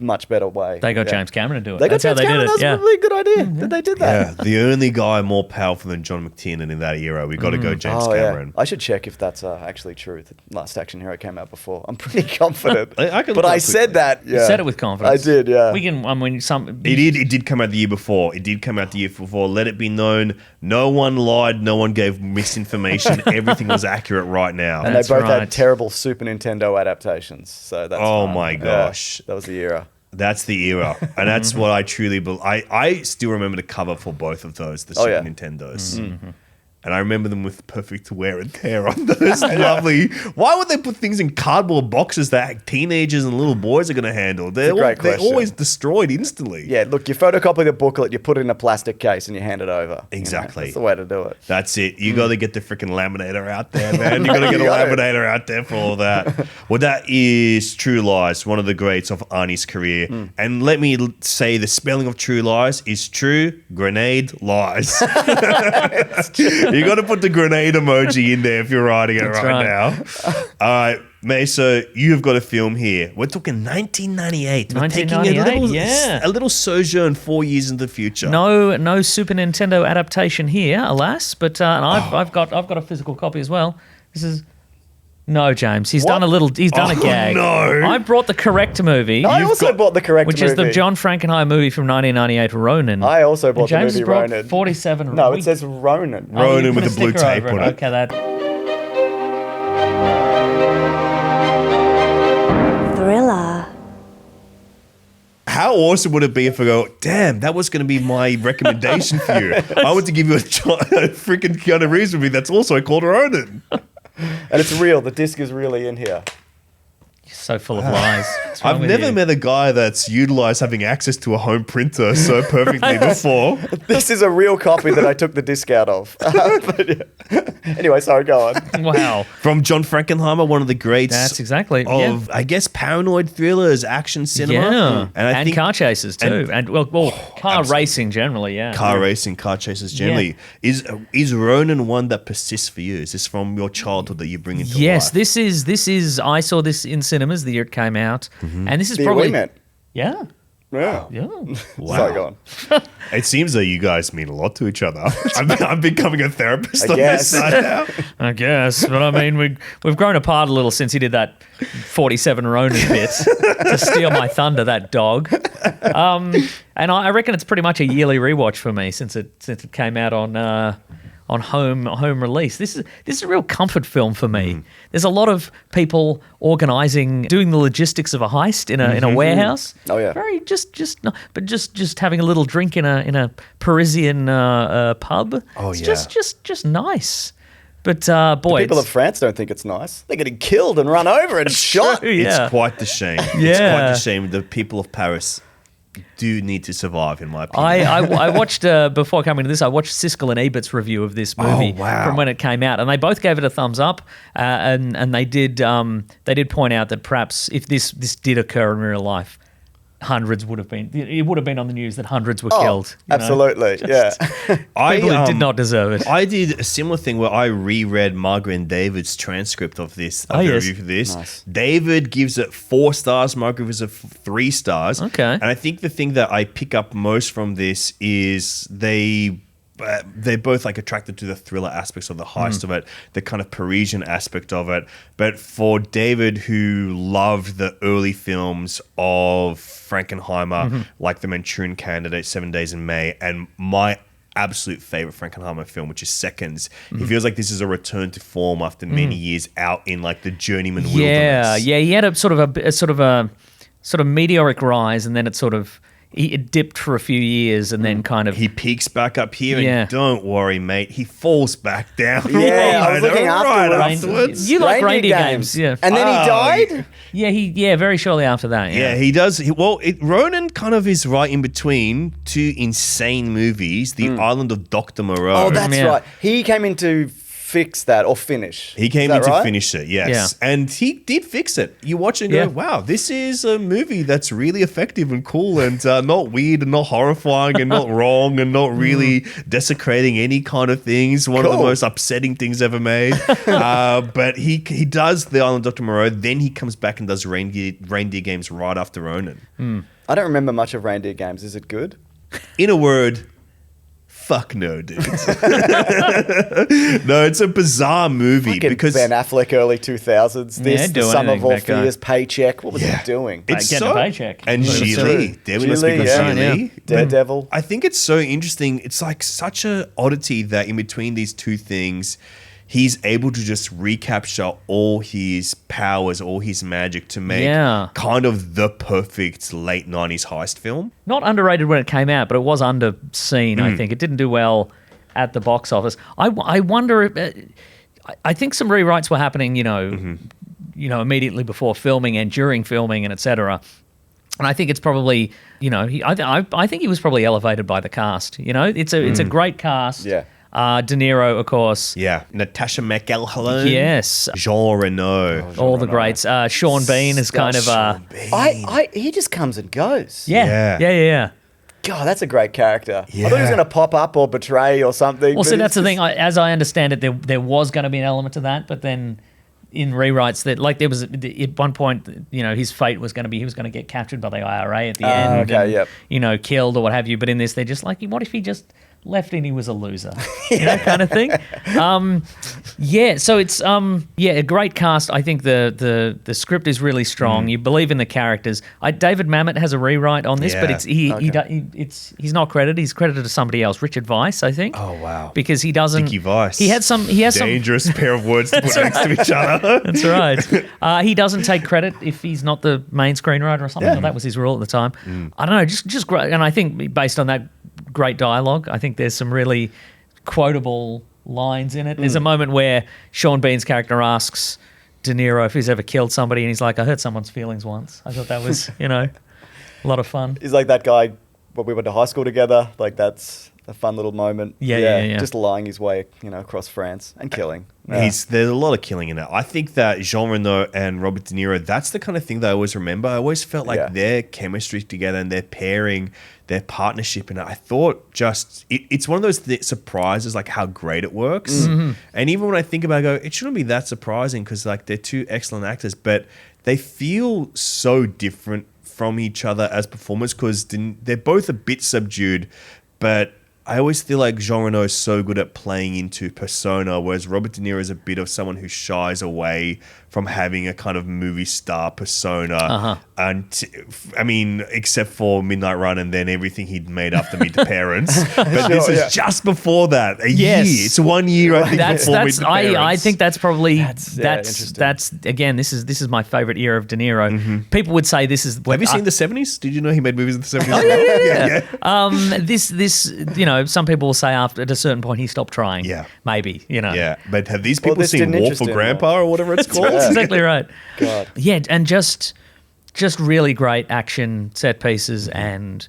much better way. They got Yeah. James Cameron to do it. They got That's how James they Cameron. did it. That's Yeah. a really good idea that they did that. Yeah, the only guy more powerful than John McTiernan in that era. We got to go James Cameron. I should check if that's actually true. The Last Action Hero came out before. I'm pretty confident. I can but look I up said that. Yeah. You said it with confidence. I did, yeah. We can. I mean, some. It did come out the year before. It did come out the year before. Let it be known, no one lied, no one gave misinformation. Everything was accurate right now. And That's they both right. had terrible Super Nintendo adaptations. So that's Oh fine. my Yeah, gosh. that was the era. That's the era. And that's what I truly believe. I still remember the cover for both of those, the Oh, Super yeah. Nintendos. And I remember them with perfect wear and tear on those. Lovely. Why would they put things in cardboard boxes that teenagers and little boys are going to handle? They're, a great they're question. always destroyed instantly. Yeah, look, you photocopy the booklet, you put it in a plastic case, and you hand it over. You know, Exactly. that's the way to do it. That's it. You got to get the freaking laminator out there, man. You got to get a You gotta. laminator out there for all that. Well, that is True Lies, one of the greats of Arnie's career. And let me say the spelling of True Lies is True Grenade Lies. You got to put the grenade emoji in there if you're writing it That's right right. now. All right. May, so you've got a film here. We're talking 1998. We're taking 1998, a little sojourn 4 years into the future. No Super Nintendo adaptation here, alas. But and I've got a physical copy as well. This is. No, James. He's done a little. He's done a gag. no. I brought the correct movie, I also bought the correct which movie. is the John Frankenheimer movie from 1998, Ronin. I also bought And James the movie brought Ronin. 47. No, We- it says Ronin. Oh, you Ronin put with a the blue sticker tape over on it. Okay, that. Thriller. How awesome would it be if I go, damn, that was going to be my recommendation for you. I want to give you a freaking Keanu Reeves movie that's also called Ronin. And it's real. The disc is really in here. You're so full of lies. What's wrong I've with never you? met a guy that's utilized having access to a home printer so perfectly before. This is a real copy that I took the disc out of. But yeah. Anyway, sorry, go on. Wow. From John Frankenheimer, one of the greats That's exactly. of, I guess, paranoid thrillers, action cinema. Yeah. And I think car chases too. And, car absolutely. racing generally, yeah. car racing, car chases generally. Is Ronin one that persists for you? Is this from your childhood that you bring into Yes, life? this is I saw this in cinemas the year it came out. And this is The year probably we met. Yeah. Yeah. Yeah. Sorry, go on. It seems that you guys mean a lot to each other. I'm becoming a therapist I on this guess. side now. I guess, but I mean, we've grown apart a little since he did that 47 Ronin bit to steal my thunder, that dog. And I reckon it's pretty much a yearly rewatch for me since it came out on home release. This is a real comfort film for me. There's a lot of people organising, doing the logistics of a heist in a warehouse. Oh, yeah. Very just having a little drink in a Parisian pub. Oh, It's yeah. just nice. But boy, People of France don't think it's nice. They're getting killed and run over and shot. true, yeah. It's quite the shame. It's Yeah. quite the shame. The people of Paris do need to survive, in my opinion. I watched before coming to this. I watched Siskel and Ebert's review of this movie wow. from when it came out, and they both gave it a thumbs up. And they did point out that perhaps if this did occur in real life, hundreds would have been. It would have been on the news that hundreds were killed. You know? Absolutely, yeah. People who did not deserve it. I did a similar thing where I reread Margaret and David's transcript of this, of Oh, the yes. review for this. Nice. David gives it 4 stars, Margaret gives it 3 stars. Okay. And I think the thing that I pick up most from this is they're both like attracted to the thriller aspects of the heist of it, the kind of Parisian aspect of it. But for David, who loved the early films of Frankenheimer, like The Manchurian Candidate, 7 Days in May, and my absolute favorite Frankenheimer film, which is Seconds, he feels like this is a return to form after many years out in like the journeyman wilderness. Yeah. He had a sort of meteoric rise, and then it dipped for a few years, and then kind of He peaks back up here, Yeah. and don't worry, mate, he falls back down. Yeah, I was looking right afterwards. afterwards. You like reindeer games, yeah. And then he died? Yeah, very shortly after that. Yeah, he does. Ronin kind of is right in between 2 insane movies, The Island of Dr. Moreau. Oh, that's Yeah. right. He came into fix that or finish. He came Is in that to right? finish it, yes. Yeah. And he did fix it. You watch it and Yeah. go, wow, this is a movie that's really effective and cool and not weird and not horrifying and not wrong and not really desecrating any kind of things. One of the Cool. most upsetting things ever made. But he does The Island of Dr. Moreau, then he comes back and does Reindeer Games right after Ronin. I don't remember much of Reindeer Games. Is it good? In a word, fuck no, dude. No, it's a bizarre movie Fucking because Ben Affleck, early 2000s. This, Yeah, the do Sum of anything, All that guy. Fears, Paycheck. What was Yeah. he doing? it's Getting a paycheck. And What Xi is it? Li. There we must be Xi Li, Xi yeah. Li. Daredevil. I think it's so interesting. It's like such a oddity that in between these two things, he's able to just recapture all his powers, all his magic to make Yeah. kind of the perfect late 90s heist film. Not underrated when it came out, but it was underseen, I think. It didn't do well at the box office. I wonder if... I think some rewrites were happening, immediately before filming and during filming and etc. And I think it's probably, I think he was probably elevated by the cast. It's a great cast. Yeah. De Niro, of course. Yeah. Natasha McElhone. Yes. Jean Reno. All the greats. Sean Bean is kind of... Sean Bean. He just comes and goes. Yeah. God, that's a great character. I thought he was Yeah. going to pop up or betray or something. Well, but so it's that's the just- thing. As I understand it, there was going to be an element to that, but then in rewrites that, like, there was at one point, his fate was going to be he was going to get captured by the IRA at the end, okay, and, yep. killed or what have you. But in this, they're just like, what if he just left and he was a loser, kind of thing. So it's a great cast. I think the script is really strong. You believe in the characters. David Mamet has a rewrite on this, but Yeah. he's not credited. He's credited to somebody else, Richard Weiss, I think. Oh, wow. Because he doesn't. Dickie Weiss. He has some. Dangerous pair of words to put next to each other. That's right. He doesn't take credit if he's not the main screenwriter or something. Yeah. Well, that was his rule at the time. I don't know, just great. And I think based on that great dialogue, I think there's some really quotable lines in it. There's a moment where Sean Bean's character asks De Niro if he's ever killed somebody, and he's like, I hurt someone's feelings once. I thought that was, a lot of fun. He's like that guy, we went to high school together. Like, that's a fun little moment. Yeah. Just lying his way, across France and killing. Yeah. There's a lot of killing in it. I think that Jean Reno and Robert De Niro, that's the kind of thing that I always remember. I always felt like their chemistry together and their pairing, their partnership in it, I thought it's one of those surprises, like how great it works. And even when I think about it, I go, it shouldn't be that surprising because like they're two excellent actors, but they feel so different from each other as performers because they're both a bit subdued, but I always feel like Jean Reno is so good at playing into persona, whereas Robert De Niro is a bit of someone who shies away from having a kind of movie star persona. And except for Midnight Run and then everything he'd made after Meet the Parents. But this is just before that, a year. It's 1 year, I think, before Meet the Parents. I think that's probably interesting. that's again. This is my favorite era of De Niro. People would say this is. Have you seen the 70s? Did you know he made movies in the 70s? Oh, yeah. Some people will say after at a certain point he stopped trying. Yeah. Maybe. Yeah, but have these people this seen didn't War interest for him, Grandpa or whatever it's called? That's exactly right. God. Yeah, and just really great action set pieces and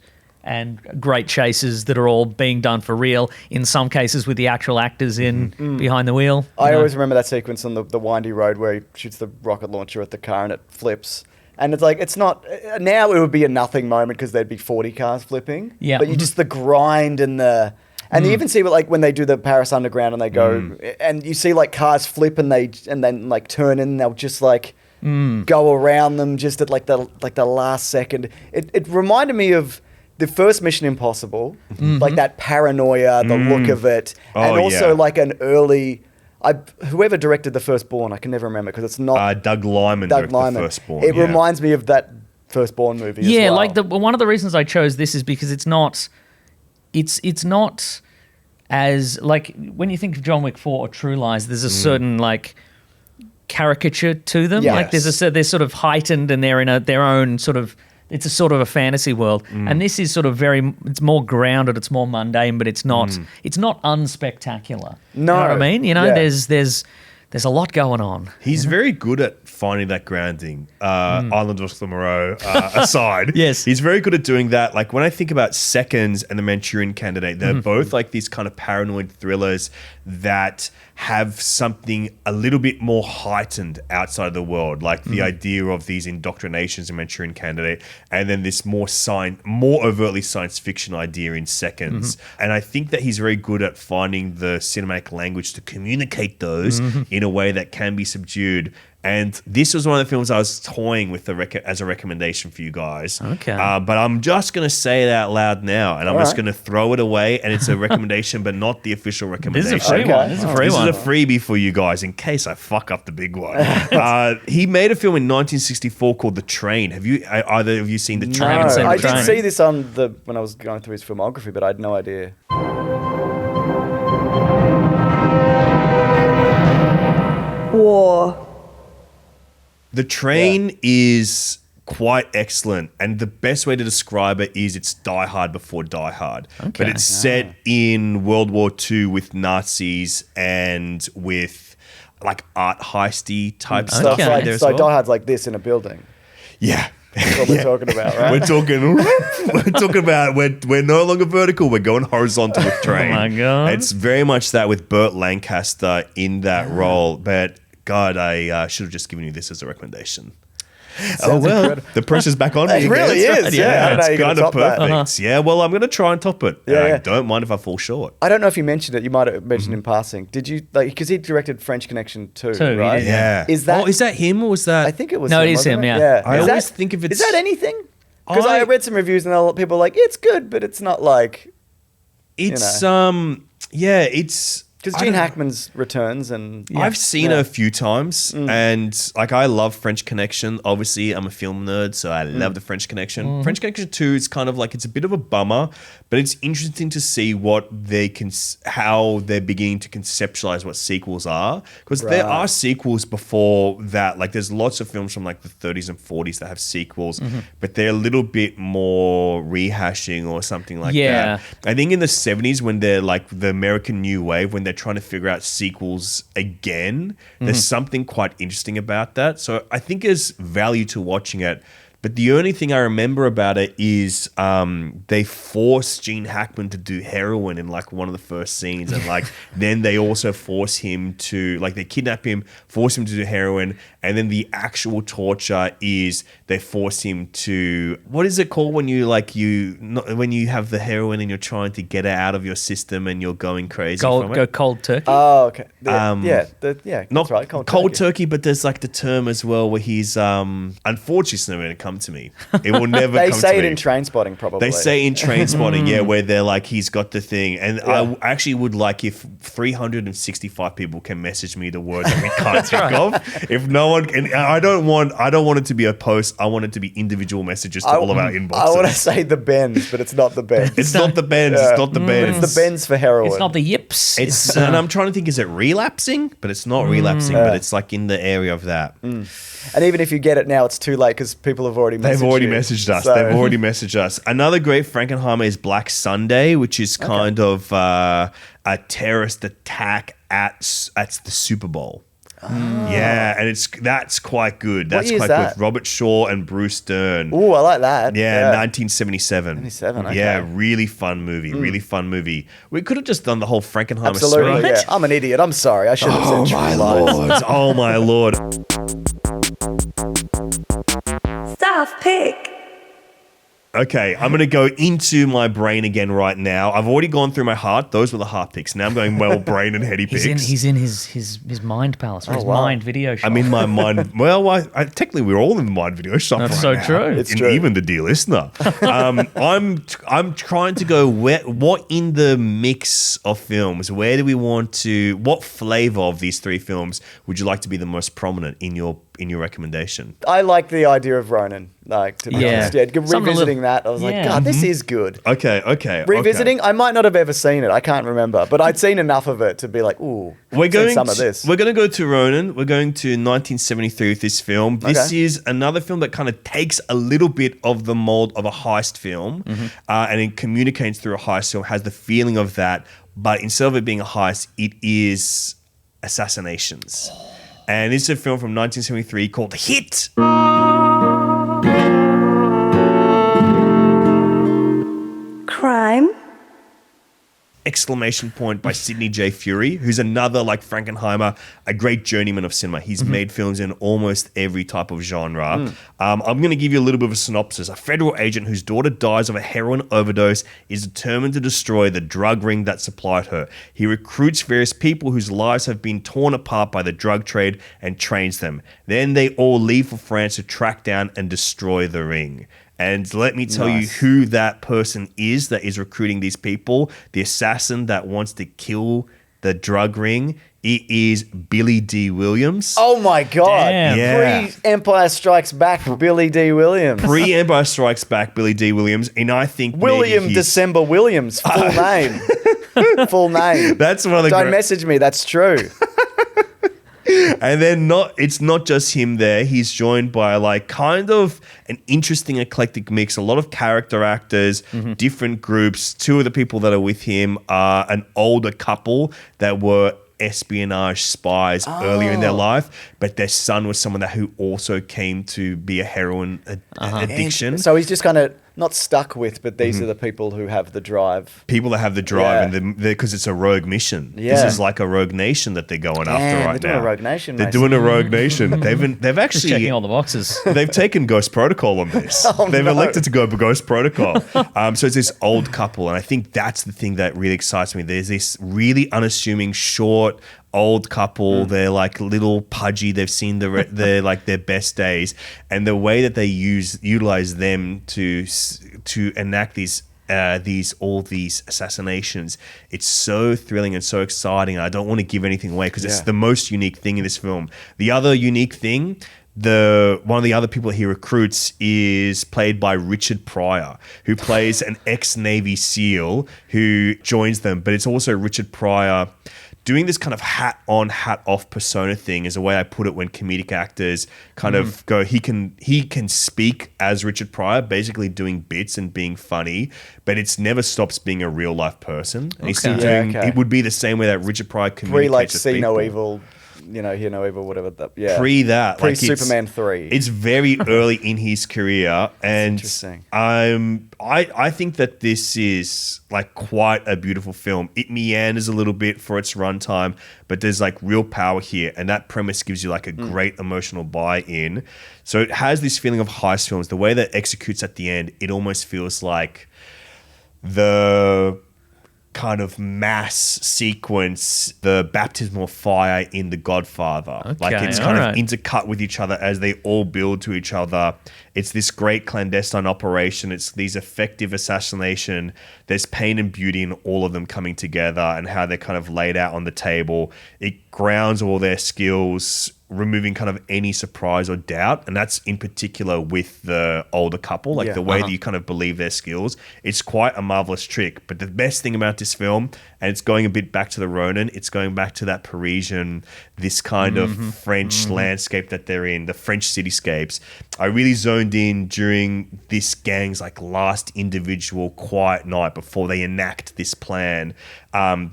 great chases that are all being done for real. In some cases, with the actual actors in behind the wheel. I always remember that sequence on the windy road where he shoots the rocket launcher at the car and it flips. And it's like, it's not, now it would be a nothing moment because there'd be 40 cars flipping. Yeah. But you just, the grind and you even see like when they do the Paris Underground and they go, and you see like cars flip and then like turn in and they'll just like go around them just at like the last second. It reminded me of the first Mission Impossible, like that paranoia, the look of it. And also like an early... whoever directed The Firstborn, I can never remember because it's not Doug Liman directed The Firstborn. It reminds me of that Firstborn movie. Yeah, as well. like one of the reasons I chose this is because it's not as like when you think of John Wick 4 or True Lies, there's a certain like caricature to them. Yes. Like they're sort of heightened and they're in their own sort of. It's a sort of a fantasy world, and this is sort of it's more grounded, it's more mundane, but it's not unspectacular. No. You know what I mean? Yeah. there's a lot going on. He's very good at finding that grounding. Island of the Moreau aside. Yes. He's very good at doing that. Like when I think about Seconds and The Manchurian Candidate, they're both like these kind of paranoid thrillers that have something a little bit more heightened outside of the world. Like the idea of these indoctrinations in Manchurian Candidate, and then this more overtly science fiction idea in Seconds. And I think that he's very good at finding the cinematic language to communicate those in a way that can be subdued. And this was one of the films I was toying with as a recommendation for you guys. Okay. But I'm just going to say it out loud now, and I'm just going to throw it away. And it's a recommendation, but not the official recommendation. This is a free one. This is a free one. This is a freebie for you guys in case I fuck up the big one. He made a film in 1964 called The Train. Have you either of you seen The Train? I haven't seen I The Train. did see this on when I was going through his filmography, but I had no idea. War. The Train is quite excellent, and the best way to describe it is it's Die Hard before Die Hard. Okay. But it's set in World War II with Nazis and with like art heisty type stuff Okay. right there as So well. Die Hard's like this in a building. Yeah. That's what we're talking about, right? We're talking about we're no longer vertical, we're going horizontal with Train. Oh my God. It's very much that with Burt Lancaster in that role, but God, I should have just given you this as a recommendation. Sounds incredible. The pressure's back on me. It really again. is, yeah. I don't know It's how you're gonna kind of top that. perfect. Yeah, well, I'm going to try and top it. Yeah, And I yeah. don't mind if I fall short. I don't know if you mentioned it. You might have mentioned in passing. Did you because he directed French Connection too, Too, he right? did, Yeah. Is that? is that him or was that? I think it was. No, him, it is wasn't him, yeah. I Is always that- think if it's- Is that anything? Because I read some reviews and people are like, it's good, but it's not like It's know. it's because I Gene don't- Hackman's returns and I've seen Yeah. her a few times, and like I love French Connection. Obviously, I'm a film nerd, so I love the French Connection. French Connection 2 is kind of like it's a bit of a bummer, but it's interesting to see what how they're beginning to conceptualize what sequels are, because there Right. are sequels before that. Like there's lots of films from like the 30s and 40s that have sequels, but they're a little bit more rehashing or something like Yeah. that. I think in the 70s when they're like the American New Wave, when they're trying to figure out sequels again, there's something quite interesting about that. So I think there's value to watching it. But the only thing I remember about it is they force Gene Hackman to do heroin in like one of the first scenes, and like then they also force him to like they kidnap him, force him to do heroin, and then the actual torture is they force him to what is it called when you when you have the heroin and you're trying to get it out of your system and you're going crazy from it. Go cold turkey. Oh, okay. Um, Not Not right. cold turkey, but there's like the term as well where he's unfortunately it's never going to come to me. It will never They come say to it me. in Train Spotting, probably. They say in Train Spotting, yeah, where they're like, he's got the thing. And I actually would like if 365 people can message me the words that we can't think of. If no one can, I don't want it to be a post. I want it to be individual messages to all of our inboxes. I want to say the Bends, but it's not the Bends. It's not the bends. Yeah. It's not the bends. It's the Bends for heroin. It's not the yips. It's and I'm trying to think, is it relapsing? But it's not relapsing, but it's like in the area of that. And even if you get it now, it's too late because people have already messaged They've already you. messaged us. So- They've already messaged us. Another great Frankenheimer is Black Sunday, which is kind of a terrorist attack at the Super Bowl. Yeah, and that's quite good. That's year is quite that? good. Robert Shaw and Bruce Dern. Ooh, I like that. Yeah, 1977. 77, okay. Yeah, really fun movie. Really fun movie. We could have just done the whole Frankenheimer Absolutely. suite. Yeah. I'm an idiot. I'm sorry. I should have said True Lies. Oh my lord. Staff pick. Okay, I'm going to go into my brain again right now. I've already gone through my heart. Those were the heart picks. Now I'm going well brain and heady picks. He's in his mind palace or his wow. mind video shop. I'm in my mind. Well, technically, we're all in the mind video shop. That's right so now. true. It's And true. Even the dear listener. I'm trying to go what in the mix of films. Where do we want to? What flavor of these three films would you like to be the most prominent in your recommendation? I like the idea of Ronin. Like, to be Yeah. honest. Yeah, Something a revisiting little- that, I was like, yeah. God, this is good. Okay. Revisiting, I might not have ever seen it. I can't remember, but I'd seen enough of it to be like, ooh, We're I've seen going some of this. We're going to go to Ronin. We're going to 1973 with this film. This Okay. is another film that kind of takes a little bit of the mold of a heist film, and it communicates through a heist film. Has the feeling of that, but instead of it being a heist, it is assassinations. And this is a film from 1973 called Hit. Crime. Exclamation point by Sidney J. Furie, who's another, like Frankenheimer, a great journeyman of cinema. He's made films in almost every type of genre. I'm going to give you a little bit of a synopsis. A federal agent whose daughter dies of a heroin overdose is determined to destroy the drug ring that supplied her. He recruits various people whose lives have been torn apart by the drug trade and trains them. Then they all leave for France to track down and destroy the ring. And let me tell you who that person is that is recruiting these people. The assassin that wants to kill the drug ring. It is Billy D. Williams. Oh my God. Damn. Yeah. Pre-Empire Strikes Back, Billy D. Williams. Pre-Empire Strikes Back, Billy D. Williams. And I think William maybe he's- December Williams, full name. Full name. That's one of the Don't great- message me, that's true. And then it's not just him there. He's joined by like kind of an interesting eclectic mix. A lot of character actors, different groups. Two of the people that are with him are an older couple that were espionage spies earlier in their life, but their son was someone who also came to be a heroin addiction. So he's just kind of not stuck with, but these are the people who have the drive. People that have the drive Yeah. and because it's a rogue mission. This Yeah. is like a rogue nation that they're going after Damn, right they're now. doing a Rogue Nation, They're Mason. doing a rogue nation. They've Just actually checking all the boxes. they've taken Ghost Protocol on this. They've no. elected to go Ghost Protocol. So it's this old couple, and I think that's the thing that really excites me. There's this really unassuming, short, old couple. They're like little pudgy. They've seen their like their best days, and the way that they utilize them to enact these assassinations, it's so thrilling and so exciting. I don't want to give anything away because it's the most unique thing in this film. The other unique thing, one of the other people he recruits is played by Richard Pryor, who plays an ex-Navy SEAL who joins them. But it's also Richard Pryor doing this kind of hat on, hat off persona thing is a way I put it when comedic actors kind of go, he can speak as Richard Pryor, basically doing bits and being funny, but it's never stops being a real life person. And he's still Okay. doing, Yeah, okay. it would be the same way that Richard Pryor communicates Pre like with See No people. Evil, hear no evil, whatever that. Yeah. Pre that, Pre like it's- Superman 3. It's very early in his career, and interesting. I think that this is like quite a beautiful film. It meanders a little bit for its runtime, but there's like real power here, and that premise gives you like a great emotional buy-in. So it has this feeling of heist films. The way that it executes at the end, it almost feels like the kind of mass sequence, the baptismal fire in The Godfather. Like Okay, it's kind alright. of intercut with each other as they all build to each other. It's this great clandestine operation. It's these effective assassination. There's pain and beauty in all of them coming together and how they're kind of laid out on the table. It grounds all their skills, removing kind of any surprise or doubt. And that's in particular with the older couple, like Yeah. the way that you kind of believe their skills. It's quite a marvelous trick. But the best thing about this film, and it's going a bit back to the Ronin, it's going back to that Parisian, this kind of French landscape that they're in, the French cityscapes. I really zoned in during this gang's like last individual quiet night before they enact this plan.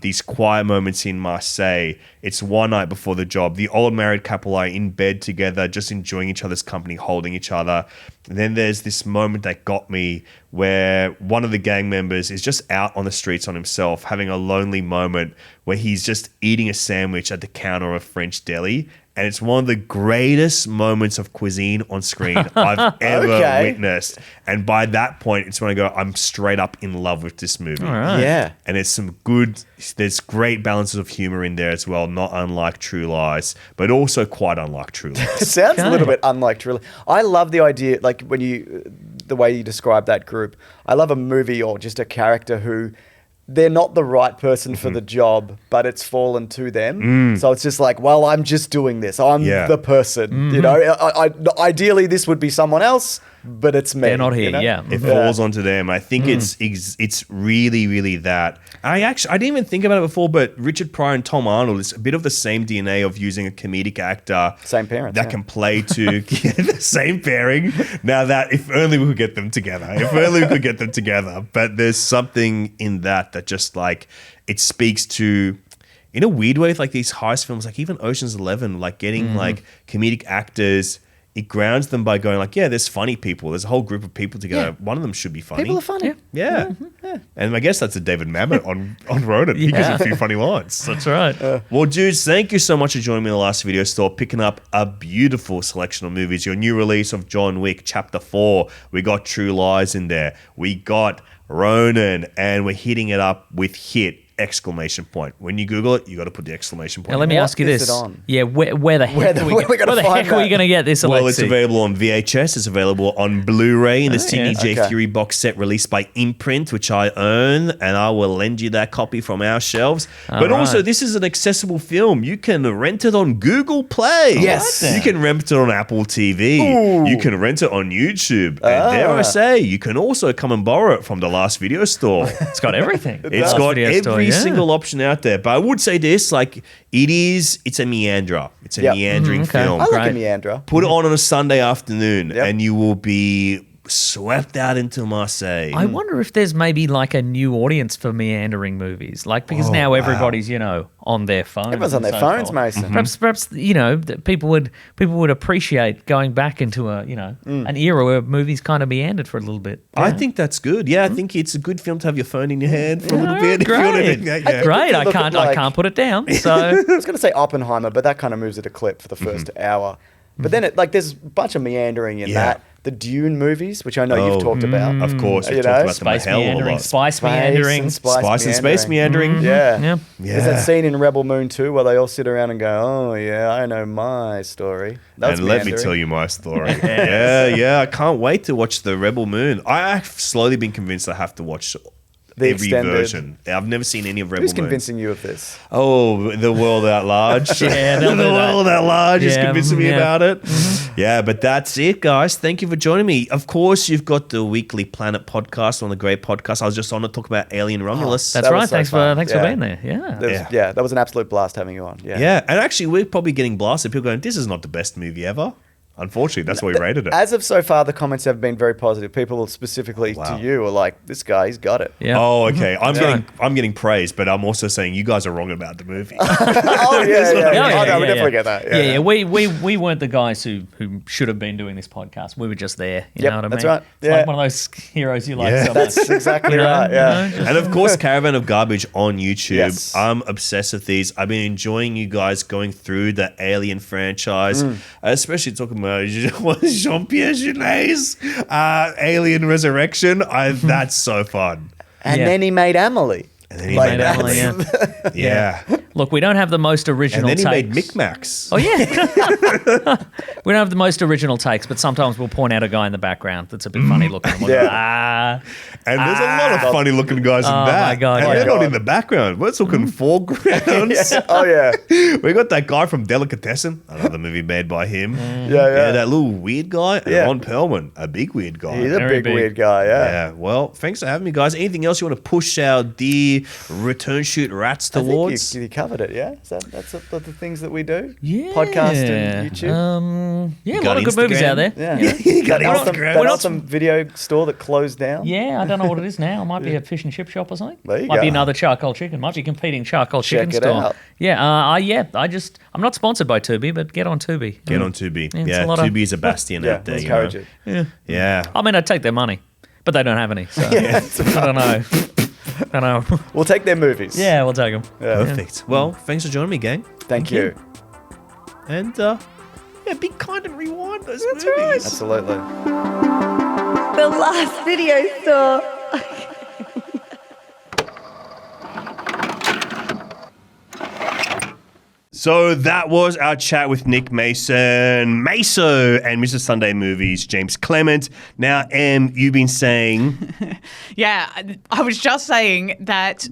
These quiet moments in Marseille. It's one night before the job. The old married couple are in bed together, just enjoying each other's company, holding each other. And then there's this moment that got me where one of the gang members is just out on the streets on himself, having a lonely moment where he's just eating a sandwich at the counter of a French deli. And it's one of the greatest moments of cuisine on screen I've ever Okay. witnessed. And by that point, it's when I go, I'm straight up in love with this movie. All right. Yeah. And there's great balances of humor in there as well, not unlike True Lies, but also quite unlike True It Lies. sounds a Okay. little bit unlike True Lies. I love the idea, like the way you describe that group. I love a movie or just a character who they're not the right person for the job, but it's fallen to them. So it's just like, well, I'm just doing this. I'm Yeah. the person. You know, ideally this would be someone else, but it's me. They're not here, you know? yeah. It falls onto them. I think it's really, really that. I didn't even think about it before, but Richard Pryor and Tom Arnold is a bit of the same DNA of using a comedic actor. Same parents, That yeah. can play to the same pairing. Now that, if only we could get them together. If only we could get them together. But there's something in that just like, it speaks to, in a weird way, with like these heist films, like even Ocean's 11, like getting like comedic actors, it grounds them by going like, yeah, there's funny people. There's a whole group of people together. One of them should be funny. People are funny. Yeah. And I guess that's a David Mamet on Ronin. He gives a few funny lines. That's right. Well, dudes, thank you so much for joining me in the last video store, picking up a beautiful selection of movies. Your new release of John Wick, Chapter 4. We got True Lies in there. We got Ronin, and we're hitting it up with Hit! Exclamation point. When you Google it, you got to put the exclamation point. Now, let me What ask you is this. it on? Yeah, where the heck the- are we where we gonna where the find heck are we that? going to get this, Alexi? Well, it's available on VHS. It's available on Blu-ray in the Sidney J. Okay. Fury box set released by Imprint, which I own, and I will lend you that copy from our shelves. But also, right. this is an accessible film. You can rent it on Google Play. Yes. You can rent it on Apple TV. You can rent it on YouTube. And dare I say, you can also come and borrow it from the last video store. It's got everything. It's Last got video every store, yeah. single option out there. But I would say this, like, it's a meanderer. It's a Yep. meandering Okay. film. I like Great. a meandra. Put it on a Sunday afternoon Yep. and you will be swept out into Marseille. I wonder if there's maybe like a new audience for meandering movies, like because now everybody's on their phones. Everyone's on and their so phones, forth. Mason. Perhaps that people would appreciate going back into an era where movies kind of meandered for a little bit. I think that's good. Yeah, I think it's a good film to have your phone in your hand for a little bit. if you Great, want to do that, yeah. great. I look at, can't like- I can't put it down. So I was going to say Oppenheimer, but that kind of moves at a clip for the first hour. But then there's a bunch of meandering in Yeah. that. The Dune movies, which I know you've talked about. Of course, You we've know, talked about them a space hell of a meandering, lot. spice meandering. Spice and space meandering. Yeah. Yeah. There's that scene in Rebel Moon 2 where they all sit around and go, oh, yeah, I know my story. That's And let me meandering. tell you my story. Yeah. I can't wait to watch the Rebel Moon. I've slowly been convinced I have to watch The every extended. version. I've never seen any of Rebel Who's Moon. convincing you of this? Oh, the world at large. Yeah, the they'll do that. world at large is Yeah, convincing me yeah. about it. Yeah, but that's it, guys. Thank you for joining me. Of course, you've got the Weekly Planet podcast on the Great Podcast. I was just on to talk about Alien Romulus. That's That right. was so Thanks fun. for Yeah. being there. Yeah. Yeah, that was an absolute blast having you on. Yeah. Yeah, and actually, we're probably getting blasted. People going, this is not the best movie ever. Unfortunately, that's why we rated it. As of so far, the comments have been very positive. People specifically Wow. to you are like, this guy, he's got it. Yeah. Oh, okay. I'm getting praise, but I'm also saying you guys are wrong about the movie. Oh, yeah. Yeah, Oh, no, we definitely get that. Yeah. We weren't the guys who should have been doing this podcast. We were just there. You Yep, know what I mean? that's right. It's Yeah. like one of those heroes you like Yeah. so much. That's exactly You know, right. Yeah. you know, And of course, Caravan of Garbage on YouTube. Yes. I'm obsessed with these. I've been enjoying you guys going through the Alien franchise, especially talking about Jean-Pierre Genie's Alien Resurrection. That's so fun. And Yeah. then he made Amelie. And then he Like made that. Emily, Amelie. yeah. Yeah. Look, we don't have the most And original then he made takes. Micmacs. Oh yeah. We don't have the most original takes, but sometimes we'll point out a guy in the background that's a bit funny looking. And we'll go, Yeah. And there's a lot of funny looking guys in Oh, that. my God, And yeah. they're not God. in the background. We're talking foregrounds. Yeah. Oh, yeah. We got that guy from Delicatessen, another movie made by him. Yeah. That little weird guy. And Yeah. Ron Perlman, a big weird guy. He's a Very big, big. weird guy. Yeah. Yeah, well, thanks for having me, guys. Anything else you want to push our dear return shoot rats I think towards? you covered it, yeah? That's the things that we do? Yeah. Podcast and YouTube? Yeah, a got lot of good movies Instagram? out there. Yeah. You got That awesome, Instagram. that We're not- awesome video store that closed down? Yeah, I don't know what it is now. It might be a fish and chip shop or something. There you might go. be another charcoal chicken. Might be competing charcoal Check chicken it store. out. Yeah, I'm not sponsored by Tubi, but get on Tubi. Get on Tubi. Yeah, it's Yeah, a lot of- Tubi is a bastion Yeah, out there. encourage you it. know? Yeah. I mean, I'd take their money, but they don't have any. So I don't know. I don't know. We'll take their movies. Yeah, we'll take them. Yeah. Perfect. Well, thanks for joining me, gang. Thank you. And be kind and rewind those movies. Absolutely. The last video store. So that was our chat with Nick Mason, Meso, and Mr. Sunday Movies, James Clement. Now, Em, you've been saying... Yeah, I was just saying that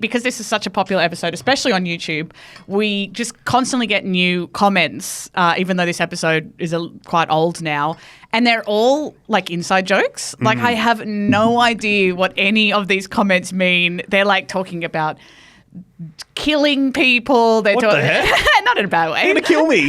because this is such a popular episode, especially on YouTube, we just constantly get new comments, even though this episode is quite old now. And they're all like inside jokes. Like, I have no idea what any of these comments mean. They're like talking about killing people. They're What the heck? not in a bad way. They're going to kill me.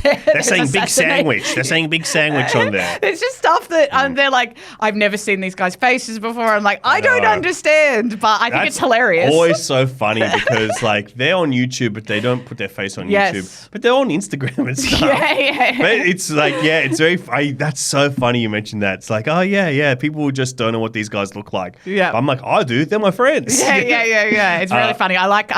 They're saying big assassinate. sandwich. They're saying big sandwich on there. It's just stuff that they're like, I've never seen these guys' faces before. I'm like, I don't know. understand, but I think That's it's hilarious. always so funny because like they're on YouTube, but they don't put their face on Yes. YouTube. But they're on Instagram and stuff. Yeah. But it's like, yeah, it's very. That's so funny you mentioned that. It's like, oh yeah. People just don't know what these guys look like. Yeah. But I'm like, I do. They're my friends. Yeah. It's really funny. I like.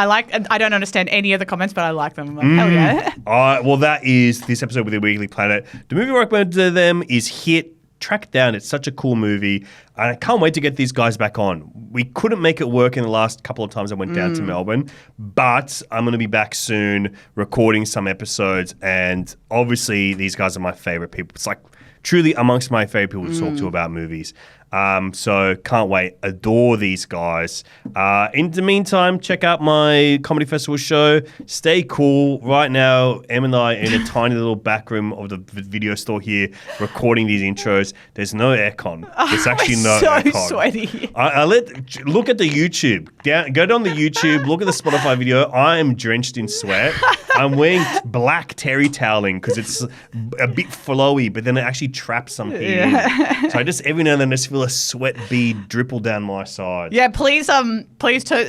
I don't understand any of the comments, but I like them. I'm like, hell yeah. Well, that is this episode with the Weekly Planet. The movie I recommended to them is Hit. Track Down. It's such a cool movie. And I can't wait to get these guys back on. We couldn't make it work in the last couple of times I went down to Melbourne, but I'm going to be back soon recording some episodes. And obviously, these guys are my favorite people. It's like truly amongst my favorite people to talk to about movies. So can't wait. Adore these guys. In the meantime, check out my comedy festival show. Stay cool. Right now, Em and I are in a tiny little back room of the video store here recording these intros. There's no aircon. There's actually no so aircon. sweaty. Look at the YouTube. Go down the YouTube. Look at the Spotify video. I am drenched in sweat. I'm wearing black terry toweling because it's a bit flowy, but then it actually traps some heat in. So I just every now and then just feel a sweat bead dribble down my side. Yeah, please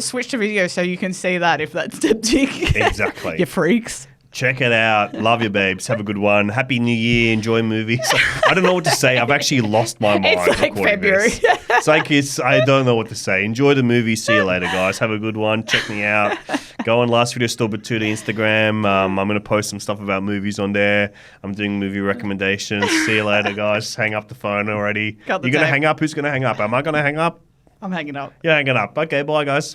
switch to video so you can see that if that's tempting. Exactly. You freaks. Check it out. Love you, babes. Have a good one. Happy New Year. Enjoy movies. I don't know what to say. I've actually lost my mind. It's like recording February. this. I don't know what to say. Enjoy the movie. See you later, guys. Have a good one. Check me out. Go on Last Video Store but to the Instagram. I'm going to post some stuff about movies on there. I'm doing movie recommendations. See you later, guys. Hang up the phone already. Cut the You're going to tape. hang up? Who's going to hang up? Am I going to hang up? I'm hanging up. You're hanging up. Okay, bye, guys.